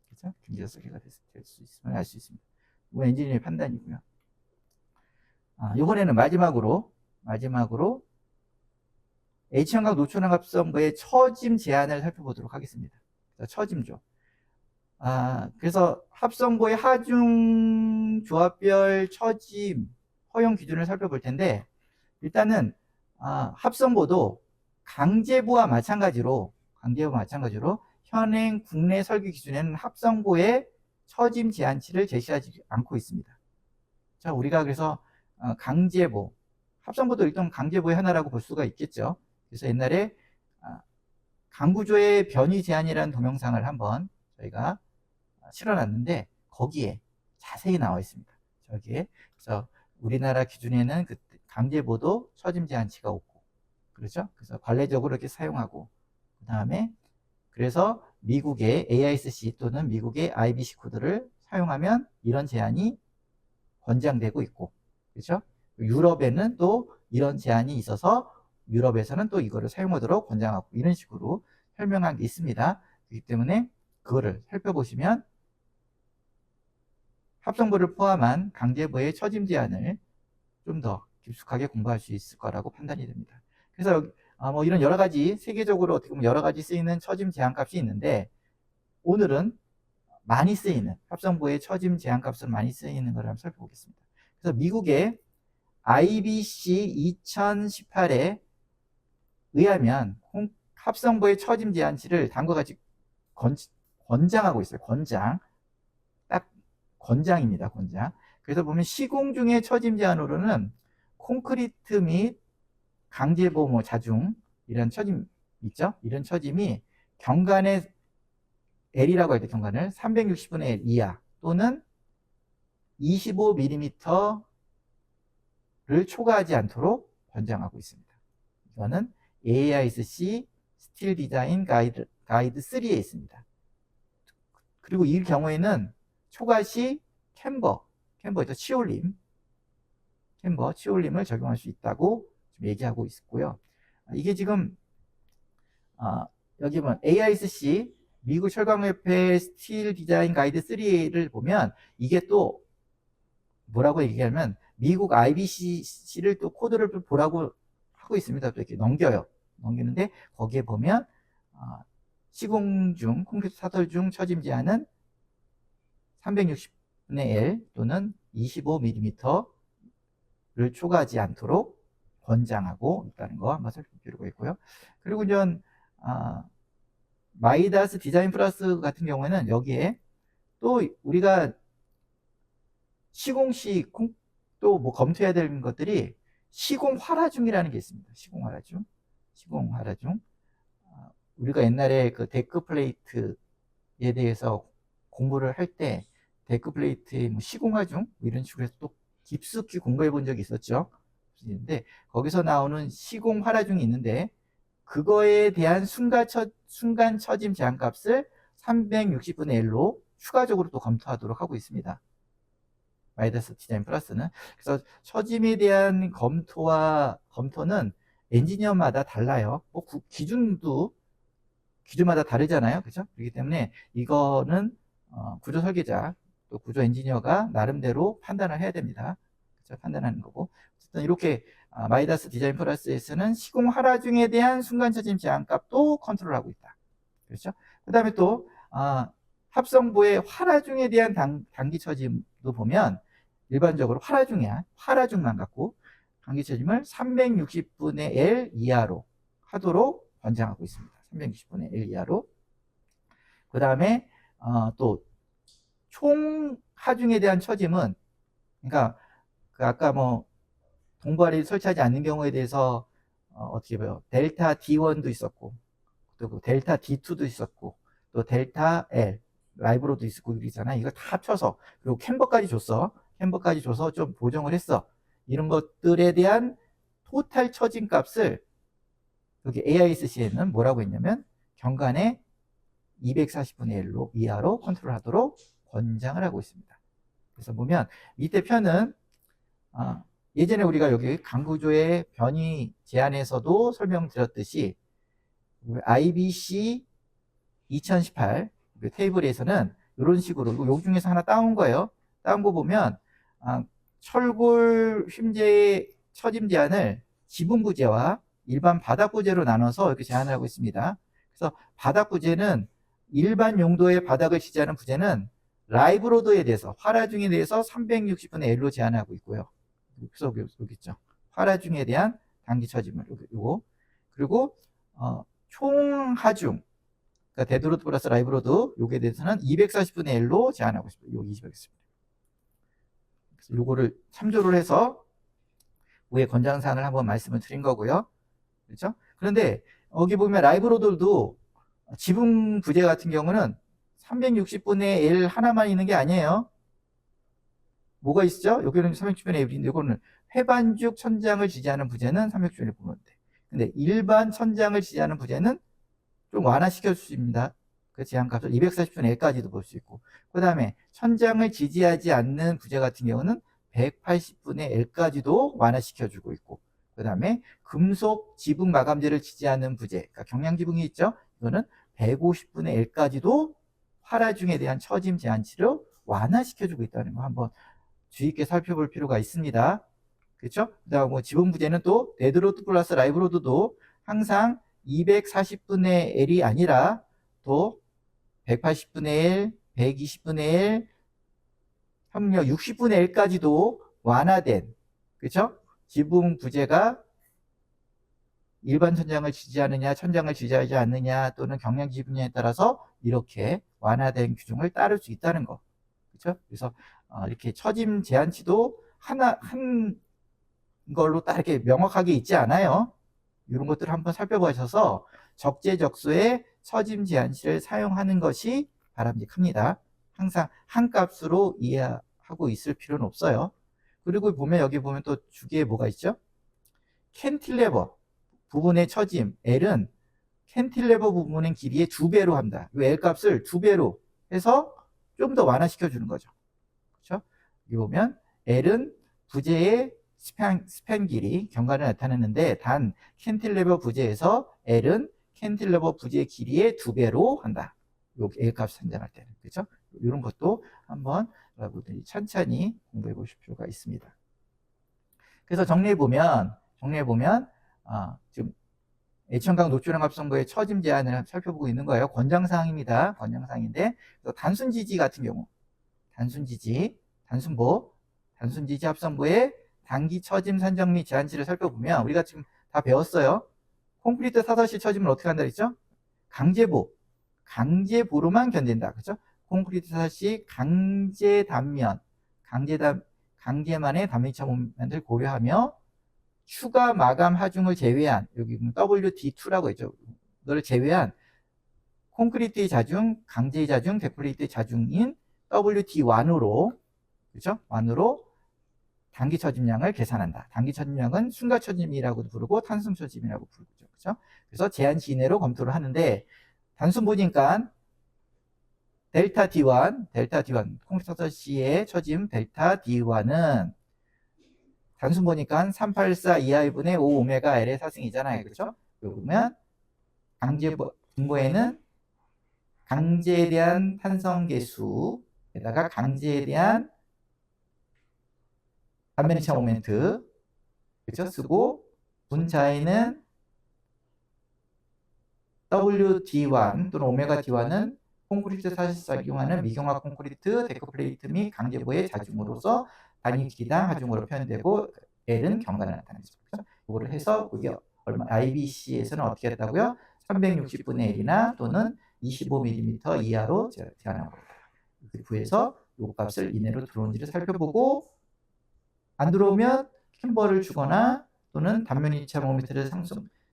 그렇죠? 경제적 설계가 될 수 있으면 할 수 있습니다. 뭐 엔지니어의 판단이고요. 이번에는 마지막으로 H형광 노초랑 합성부의 처짐 제한을 살펴보도록 하겠습니다. 처짐조. 그래서 합성부의 하중 조합별 처짐 허용 기준을 살펴볼 텐데, 일단은 합성보도 강제부와 마찬가지로 현행 국내 설계 기준에는 합성보의 처짐 제한치를 제시하지 않고 있습니다. 자, 우리가 그래서 강제보, 합성보도 일단 강제보의 하나라고 볼 수가 있겠죠. 그래서 옛날에 강구조의 변이 제한이라는 동영상을 한번 저희가 실어놨는데, 거기에 자세히 나와 있습니다. 저기에. 그래서 우리나라 기준에는 그 강제보도 처짐 제한치가 없고, 그렇죠? 그래서 관례적으로 이렇게 사용하고, 그 다음에 그래서 미국의 AISC 또는 미국의 IBC 코드를 사용하면 이런 제한이 권장되고 있고, 그렇죠? 유럽에는 또 이런 제한이 있어서 유럽에서는 또 이거를 사용하도록 권장하고, 이런 식으로 설명한 게 있습니다. 그렇기 때문에 그거를 살펴보시면 합성부를 포함한 강제부의 처짐 제한을 좀 더 깊숙하게 공부할 수 있을 거라고 판단이 됩니다. 그래서 뭐 이런 여러 가지, 세계적으로 어떻게 보면 여러 가지 쓰이는 처짐 제한 값이 있는데, 오늘은 많이 쓰이는 합성부의 처짐 제한 값을 많이 쓰이는 걸 한번 살펴보겠습니다. 그래서 미국의 IBC 2018에 의하면 합성부의 처짐 제한치를 다음과 같이 권장하고 있어요. 딱 권장입니다. 권장. 그래서 보면 시공 중의 처짐 제한으로는 콘크리트 및 강제보, 자중, 이런 처짐 있죠? 이런 처짐이 경관의 L이라고 할 때 경관을 360분의 L 이하 또는 25mm를 초과하지 않도록 권장하고 있습니다. 이거는 AISC 스틸 디자인 가이드 3에 있습니다. 그리고 이 경우에는 초과 시 캠버에서 치올림을 적용할 수 있다고 얘기하고 있고요. 이게 지금 여기 보면 AISC 미국 철강협회 스틸 디자인 가이드 3를 보면 이게 또 뭐라고 얘기하면 미국 IBC를 또 코드를 보라고 하고 있습니다. 또 이렇게 넘기는데 거기에 보면 시공 중 콘크리트 사설 중 처짐 제한은 360분의 L 또는 25mm를 초과하지 않도록 권장하고 있다는 거 한번 살펴보려고 했고요. 그리고 이제 마이다스 디자인 플러스 같은 경우에는 여기에 또 우리가 시공 시 또 뭐 검토해야 되는 것들이 시공 활화중이라는 게 있습니다. 시공 활화중. 우리가 옛날에 그 데크 플레이트에 대해서 공부를 할 때 데크 플레이트의 시공 화중 이런 식으로 해서 또 깊숙이 공부해 본 적이 있었죠. 근데 거기서 나오는 시공 활화중이 있는데, 그거에 대한 순간 처짐 제한값을 360분의 L로 추가적으로 또 검토하도록 하고 있습니다. 마이다스 디자인 플러스는. 그래서 처짐에 대한 검토는 엔지니어마다 달라요. 뭐 기준마다 다르잖아요. 그죠? 그렇기 때문에 이거는 구조 설계자 또 구조 엔지니어가 나름대로 판단을 해야 됩니다. 그죠? 판단하는 거고. 어쨌든 이렇게 마이다스 디자인 플러스에서는 시공 활화중에 대한 순간 처짐 제한값도 컨트롤하고 있다. 그렇죠? 그 다음에 또 합성부의 활화중에 대한 단기 처짐도 보면 일반적으로 활화중만 갖고 단기 처짐을 360분의 L 이하로 하도록 권장하고 있습니다. 360분의 L 이하로. 그 다음에 또 총 하중에 대한 처짐은, 그러니까 아까 뭐 동부아리를 설치하지 않는 경우에 대해서 어떻게 봐요? 델타 D1도 있었고, 또 델타 D2도 있었고, 또 델타 L 라이브로도 있었고 그러잖아요. 이거 다 합쳐서, 그리고 캠버까지 줘서 좀 보정을 했어. 이런 것들에 대한 토탈 처짐 값을 여기 AISC에는 뭐라고 했냐면 경관의 240분의 1 이하로 컨트롤하도록 권장을 하고 있습니다. 그래서 보면 밑에 편은 예전에 우리가 여기 강구조의 변이 제한에서도 설명드렸듯이 IBC 2018 그 테이블에서는 이런 식으로, 요 중에서 하나 따온 거예요. 따온 거 보면 철골 휨제의 처짐 제한을 지분부재와 일반 바닥부재로 나눠서 이렇게 제한을 하고 있습니다. 그래서 바닥부재는 일반 용도의 바닥을 지지하는 부재는 라이브 로드에 대해서 활화중에 대해서 360분의 L로 제한하고 있고요. 그래서 여기 있죠. 활화중에 대한 단기 처짐을 요거. 그리고 총 하중, 그러니까 데드로드 플러스 라이브 로드 요게 대해서는 240분의 L로 제한하고 있습니다. 요 240분. 그래서 요거를 참조를 해서 위에 권장사항을 한번 말씀을 드린 거고요. 그렇죠? 그런데 여기 보면 라이브 로드도 지붕 부재 같은 경우는 360분의 L 하나만 있는 게 아니에요. 뭐가 있죠? 여기는 360분의 L인데 이거는 회반죽 천장을 지지하는 부재는 360분의 L 보면 돼. 근데 일반 천장을 지지하는 부재는 좀 완화시켜 주십니다. 그 제한값을 240분의 L까지도 볼 수 있고, 그 다음에 천장을 지지하지 않는 부재 같은 경우는 180분의 L까지도 완화시켜 주고 있고, 그 다음에 금속 지붕 마감재를 지지하는 부재, 그러니까 경량 지붕이 있죠. 이거는 150분의 L까지도 활화중에 대한 처짐 제한치를 완화시켜 주고 있다는 거 한번 주의 있게 살펴볼 필요가 있습니다. 그렇죠? 그다음 뭐 지붕 부재는 또 데드로드 플러스 라이브 로드도 항상 240분의 L이 아니라 또 180분의 L, 120분의 L, 협력 60분의 L까지도 완화된, 그렇죠? 지붕 부재가 일반 천장을 지지하느냐, 천장을 지지하지 않느냐, 또는 경량 지붕에 따라서 이렇게 완화된 규정을 따를 수 있다는 거. 그렇죠? 그래서 이렇게 처짐 제한치도 한 걸로 딱 이렇게 명확하게 있지 않아요. 이런 것들을 한번 살펴보셔서 적재적소의 처짐 제한치를 사용하는 것이 바람직합니다. 항상 한 값으로 이해하고 있을 필요는 없어요. 그리고 보면 여기 보면 또 주기에 뭐가 있죠? 캔틸레버 부분의 처짐 L은 캔틸레버 부분의 길이의 2배로 한다. 이 L 값을 2배로 해서 좀 더 완화시켜 주는 거죠. 그렇죠? 여기 보면 L은 부재의 스팬 길이, 경과를 나타내는데 단 캔틸레버 부재에서 L은 캔틸레버 부재 길이의 2배로 한다. 요 L 값 산정할 때는. 그렇죠? 이런 것도 한번 여러분들이 천천히 공부해 보실 필요가 있습니다. 그래서 정리해 보면 지금 H형광 노출형 합성부의 처짐 제한을 살펴보고 있는 거예요. 권장사항입니다. 권장사항인데 단순 지지 같은 경우, 단순 지지 합성부의 단기 처짐 산정 및 제한치를 살펴보면 우리가 지금 다 배웠어요. 콘크리트 사설시 처짐을 어떻게 한다 그랬죠? 강제보로만 견딘다. 그렇죠? 콘크리트 사설시 강제만의 단미차 모멘트를 고려하며 추가 마감 하중을 제외한, 여기 WD2라고 했죠. 너를 제외한 콘크리트의 자중, 강제의 자중, 데콜레이트의 자중인 WD1으로, 그렇죠? 1으로 단기 처짐량을 계산한다. 단기 처짐량은 순간 처짐이라고도 부르고 탄성 처짐이라고 부르죠. 그렇죠? 그래서 제한시 이내로 검토를 하는데 단순 보니까 델타 D1 콘크리트 사설시의 처짐 델타 D1은 단순 보니까 384 2I분의 5 오메가 L의 사승이잖아요. 그렇죠? 그러면 분모에는 강제에 대한 탄성 계수에다가 강제에 대한 단면이차 모멘트, 그렇죠? 쓰고 분자에는 WD1 또는 오메가 D1은 콘크리트 사실상 이용하는 미경화 콘크리트 데코플레이트 및 강제부의 자중으로서 단위 길이당 하중으로 표현되고 L은 경과를 나타내죠. 이거를 해서 그게 IBC에서는 어떻게 했다고요? 360분의 L이나 또는 25mm 이하로 제한하고 있다. 구해서 이 값을 이내로 들어오는지를 살펴보고 안 들어오면 캠버를 주거나 또는 단면 2차 모멘트를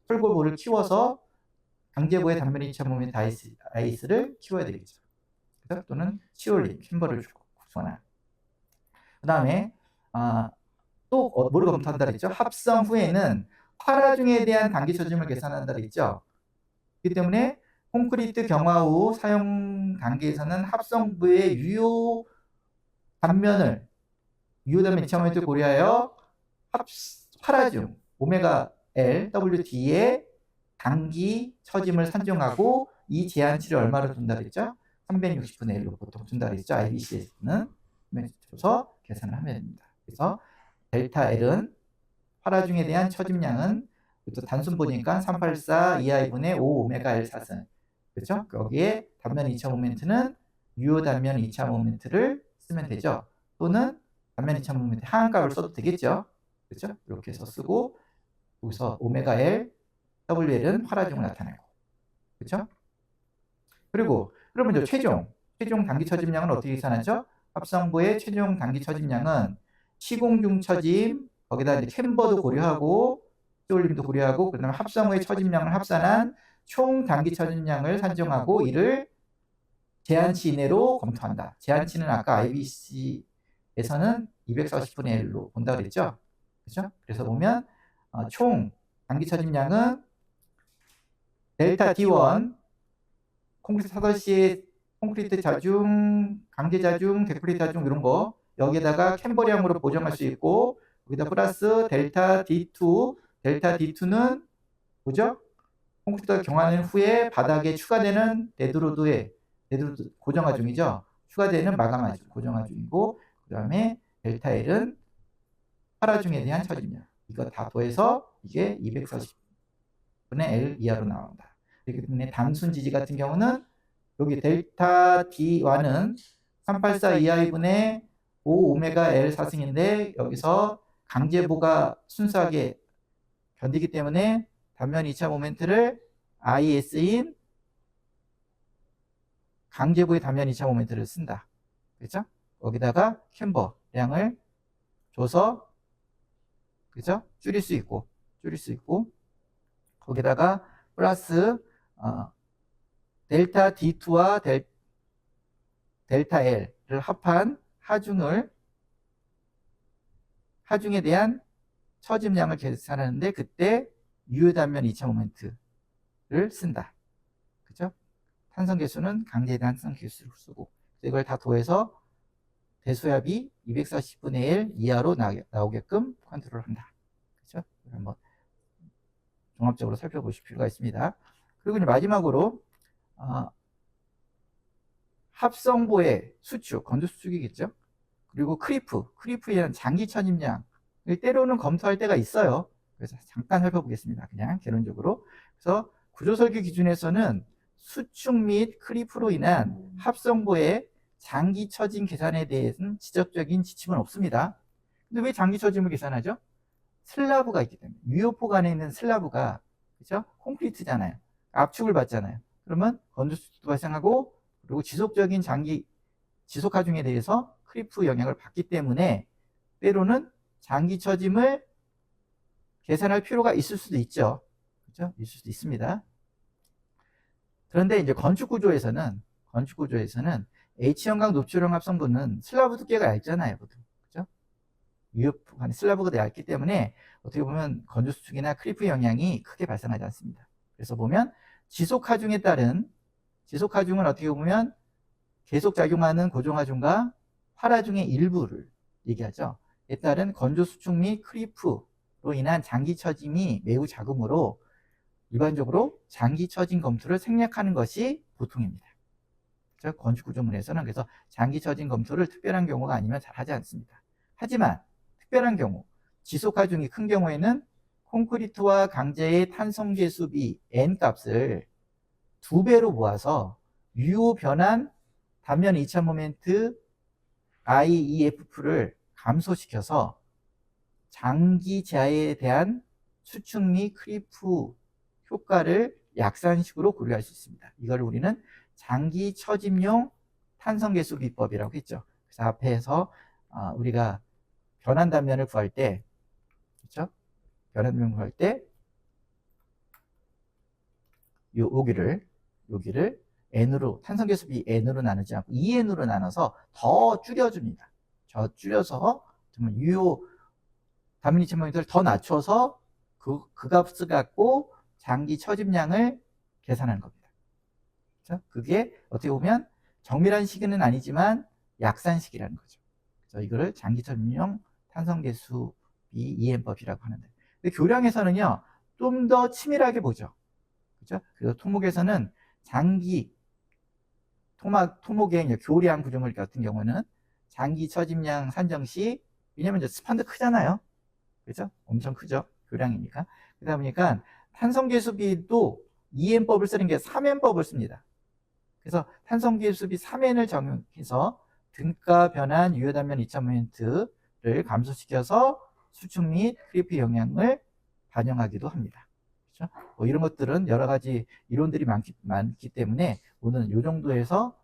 철골볼을 키워서 강제부의 단면 2차 모멘트 아이스를 키워야 되겠죠. 또는 치올린 캠버를 주거나. 그 다음에 또 뭐를 검토한다 그랬죠? 합성 후에는 활화중에 대한 단기 처짐을 계산한다 그랬죠? 그렇기 때문에 콘크리트 경화 후 사용 단계에서는 합성부의 유효 단면 2차 모멘트를 고려하여 활화중 오메가 L, WD의 단기 처짐을 산정하고 이 제한치를 얼마로 준다 그랬죠? 360분의 1로 보통 준다 그랬죠? IBC에서는 줘서 계산을 하면 됩니다. 그래서 델타 L은 활화중에 대한 처짐량은 또 단순 보니까 384 2i분의 5 오메가 L 사승. 그렇죠? 거기에 단면 2차 모멘트는 유효 단면 2차 모멘트를 쓰면 되죠. 또는 단면 2차 모멘트 하한값을 써도 되겠죠. 그렇죠? 이렇게 해서 쓰고 여기서 오메가 L, WL은 활화중을 나타내고. 그렇죠? 그리고 그러면 이제 최종 단기 처짐량은 어떻게 계산하죠? 합성부의 최종 단기 처짐량은 시공중 처짐, 거기다 이제 캠버도 고려하고 쫄림도 고려하고 그다음에 합성부의 처짐량을 합산한 총 단기 처짐량을 산정하고 이를 제한치 이내로 검토한다. 제한치는 아까 IBC에서는 240분의 1로 본다고 그랬죠? 그렇죠? 그래서 보면 총 단기 처짐량은 델타 D1 콘크리트 사다시의 콘크리트 자중, 강제 자중, 데크리트 자중 이런 거 여기에다가 캠버량으로 보정할 수 있고 여기다 플러스 델타 D2, 델타 D2는 뭐죠? 콘크리트가 경화된 후에 바닥에 추가되는 데드로드 고정하중이죠. 추가되는 마감하중, 고정하중이고 그 다음에 델타 L은 활화중에 대한 처짐량. 이거 다 더해서 이게 240분의 L 이하로 나온다. 그렇기 때문에 단순 지지 같은 경우는 여기 델타 D와는 384 2i분의 5 오메가 L 사승인데 여기서 강제부가 순수하게 견디기 때문에 단면 2차 모멘트를 IS인 강제부의 단면 2차 모멘트를 쓴다. 그렇죠? 거기다가 캠버량을 줘서 그죠? 줄일 수 있고 거기다가 플러스 델타 D2와 델타 L를 합한 하중에 대한 처짐량을 계산하는데 그때 유효 단면 2차 모멘트를 쓴다. 그죠? 탄성 계수는 강제에 대한 탄성 계수를 쓰고 이걸 다 더해서 대수압이 240분의 1 이하로 나오게끔 컨트롤한다. 그죠? 한번 종합적으로 살펴보실 필요가 있습니다. 그리고 이제 마지막으로 합성보의 수축, 건조 수축이겠죠. 그리고 크리프에 대한 장기 처짐량을 때로는 검토할 때가 있어요. 그래서 잠깐 살펴보겠습니다. 그냥 개론적으로. 그래서 구조설계 기준에서는 수축 및 크리프로 인한 합성보의 장기 처짐 계산에 대해서는 지적적인 지침은 없습니다. 근데 왜 장기 처짐을 계산하죠? 슬라브가 있기 때문에. 유효폭 안에 있는 슬라브가 그죠? 콘크리트잖아요. 압축을 받잖아요. 그러면 건조 수축도 발생하고 그리고 지속적인 장기 지속 하중에 대해서 크리프 영향을 받기 때문에 때로는 장기 처짐을 계산할 필요가 있을 수도 있죠. 그렇죠? 있을 수도 있습니다. 그런데 이제 건축 구조에서는 H형광 노출형 합성부는 슬라브 두께가 얇잖아요, 보통. 그죠? 유효폭 슬라브가 얇기 때문에 어떻게 보면 건조 수축이나 크리프 영향이 크게 발생하지 않습니다. 그래서 보면 지속 하중에 따른 지속 하중은 어떻게 보면 계속 작용하는 고정 하중과 활하중의 일부를 얘기하죠. 이에 따른 건조 수축 및 크리프로 인한 장기 처짐이 매우 작으므로 일반적으로 장기 처짐 검토를 생략하는 것이 보통입니다. 그렇죠? 건축 구조물에서는 그래서 장기 처짐 검토를 특별한 경우가 아니면 잘 하지 않습니다. 하지만 특별한 경우, 지속 하중이 큰 경우에는 콘크리트와 강제의 탄성 계수비 N 값을 2배로 모아서 유효 변환 단면 2차 모멘트 IEF를 감소시켜서 장기 재하에 대한 수축 및 크리프 효과를 약산식으로 고려할 수 있습니다. 이걸 우리는 장기 처짐용 탄성 계수 비법이라고 했죠. 그래서 앞에서 우리가 변환 단면을 구할 때, 그렇죠? 변환 단면 구할 때 여기를 N으로, 탄성 계수비 N으로 나누지 않고 2N으로 나눠서 더 줄여줍니다. 줄여서 정말 유효 단면 2차 모멘트를 더 낮춰서 그 값을 갖고 장기 처짐량을 계산하는 겁니다. 그렇죠? 그게 어떻게 보면 정밀한 식은 아니지만 약산식이라는 거죠. 그래서 이거를 장기 처짐용 탄성 계수비 EN법이라고 하는데, 근데 교량에서는요 좀 더 치밀하게 보죠. 그렇죠? 그래서 토목에서는 장기 토목의 교량 구조물 같은 경우는 장기 처짐량 산정 시, 왜냐면 이제 스판도 크잖아요. 그죠? 엄청 크죠? 교량이니까. 그러다 보니까 탄성계수비도 2n법을 쓰는 게 3n법을 씁니다. 그래서 탄성계수비 3n을 적용해서 등가 변환 유효단면 2000%를 감소시켜서 수축 및 크리프 영향을 반영하기도 합니다. 그렇죠? 뭐 이런 것들은 여러 가지 이론들이 많기 때문에 오늘은 이 정도에서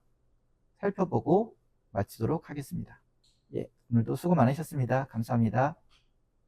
살펴보고 마치도록 하겠습니다. 예, 오늘도 수고 많으셨습니다. 감사합니다.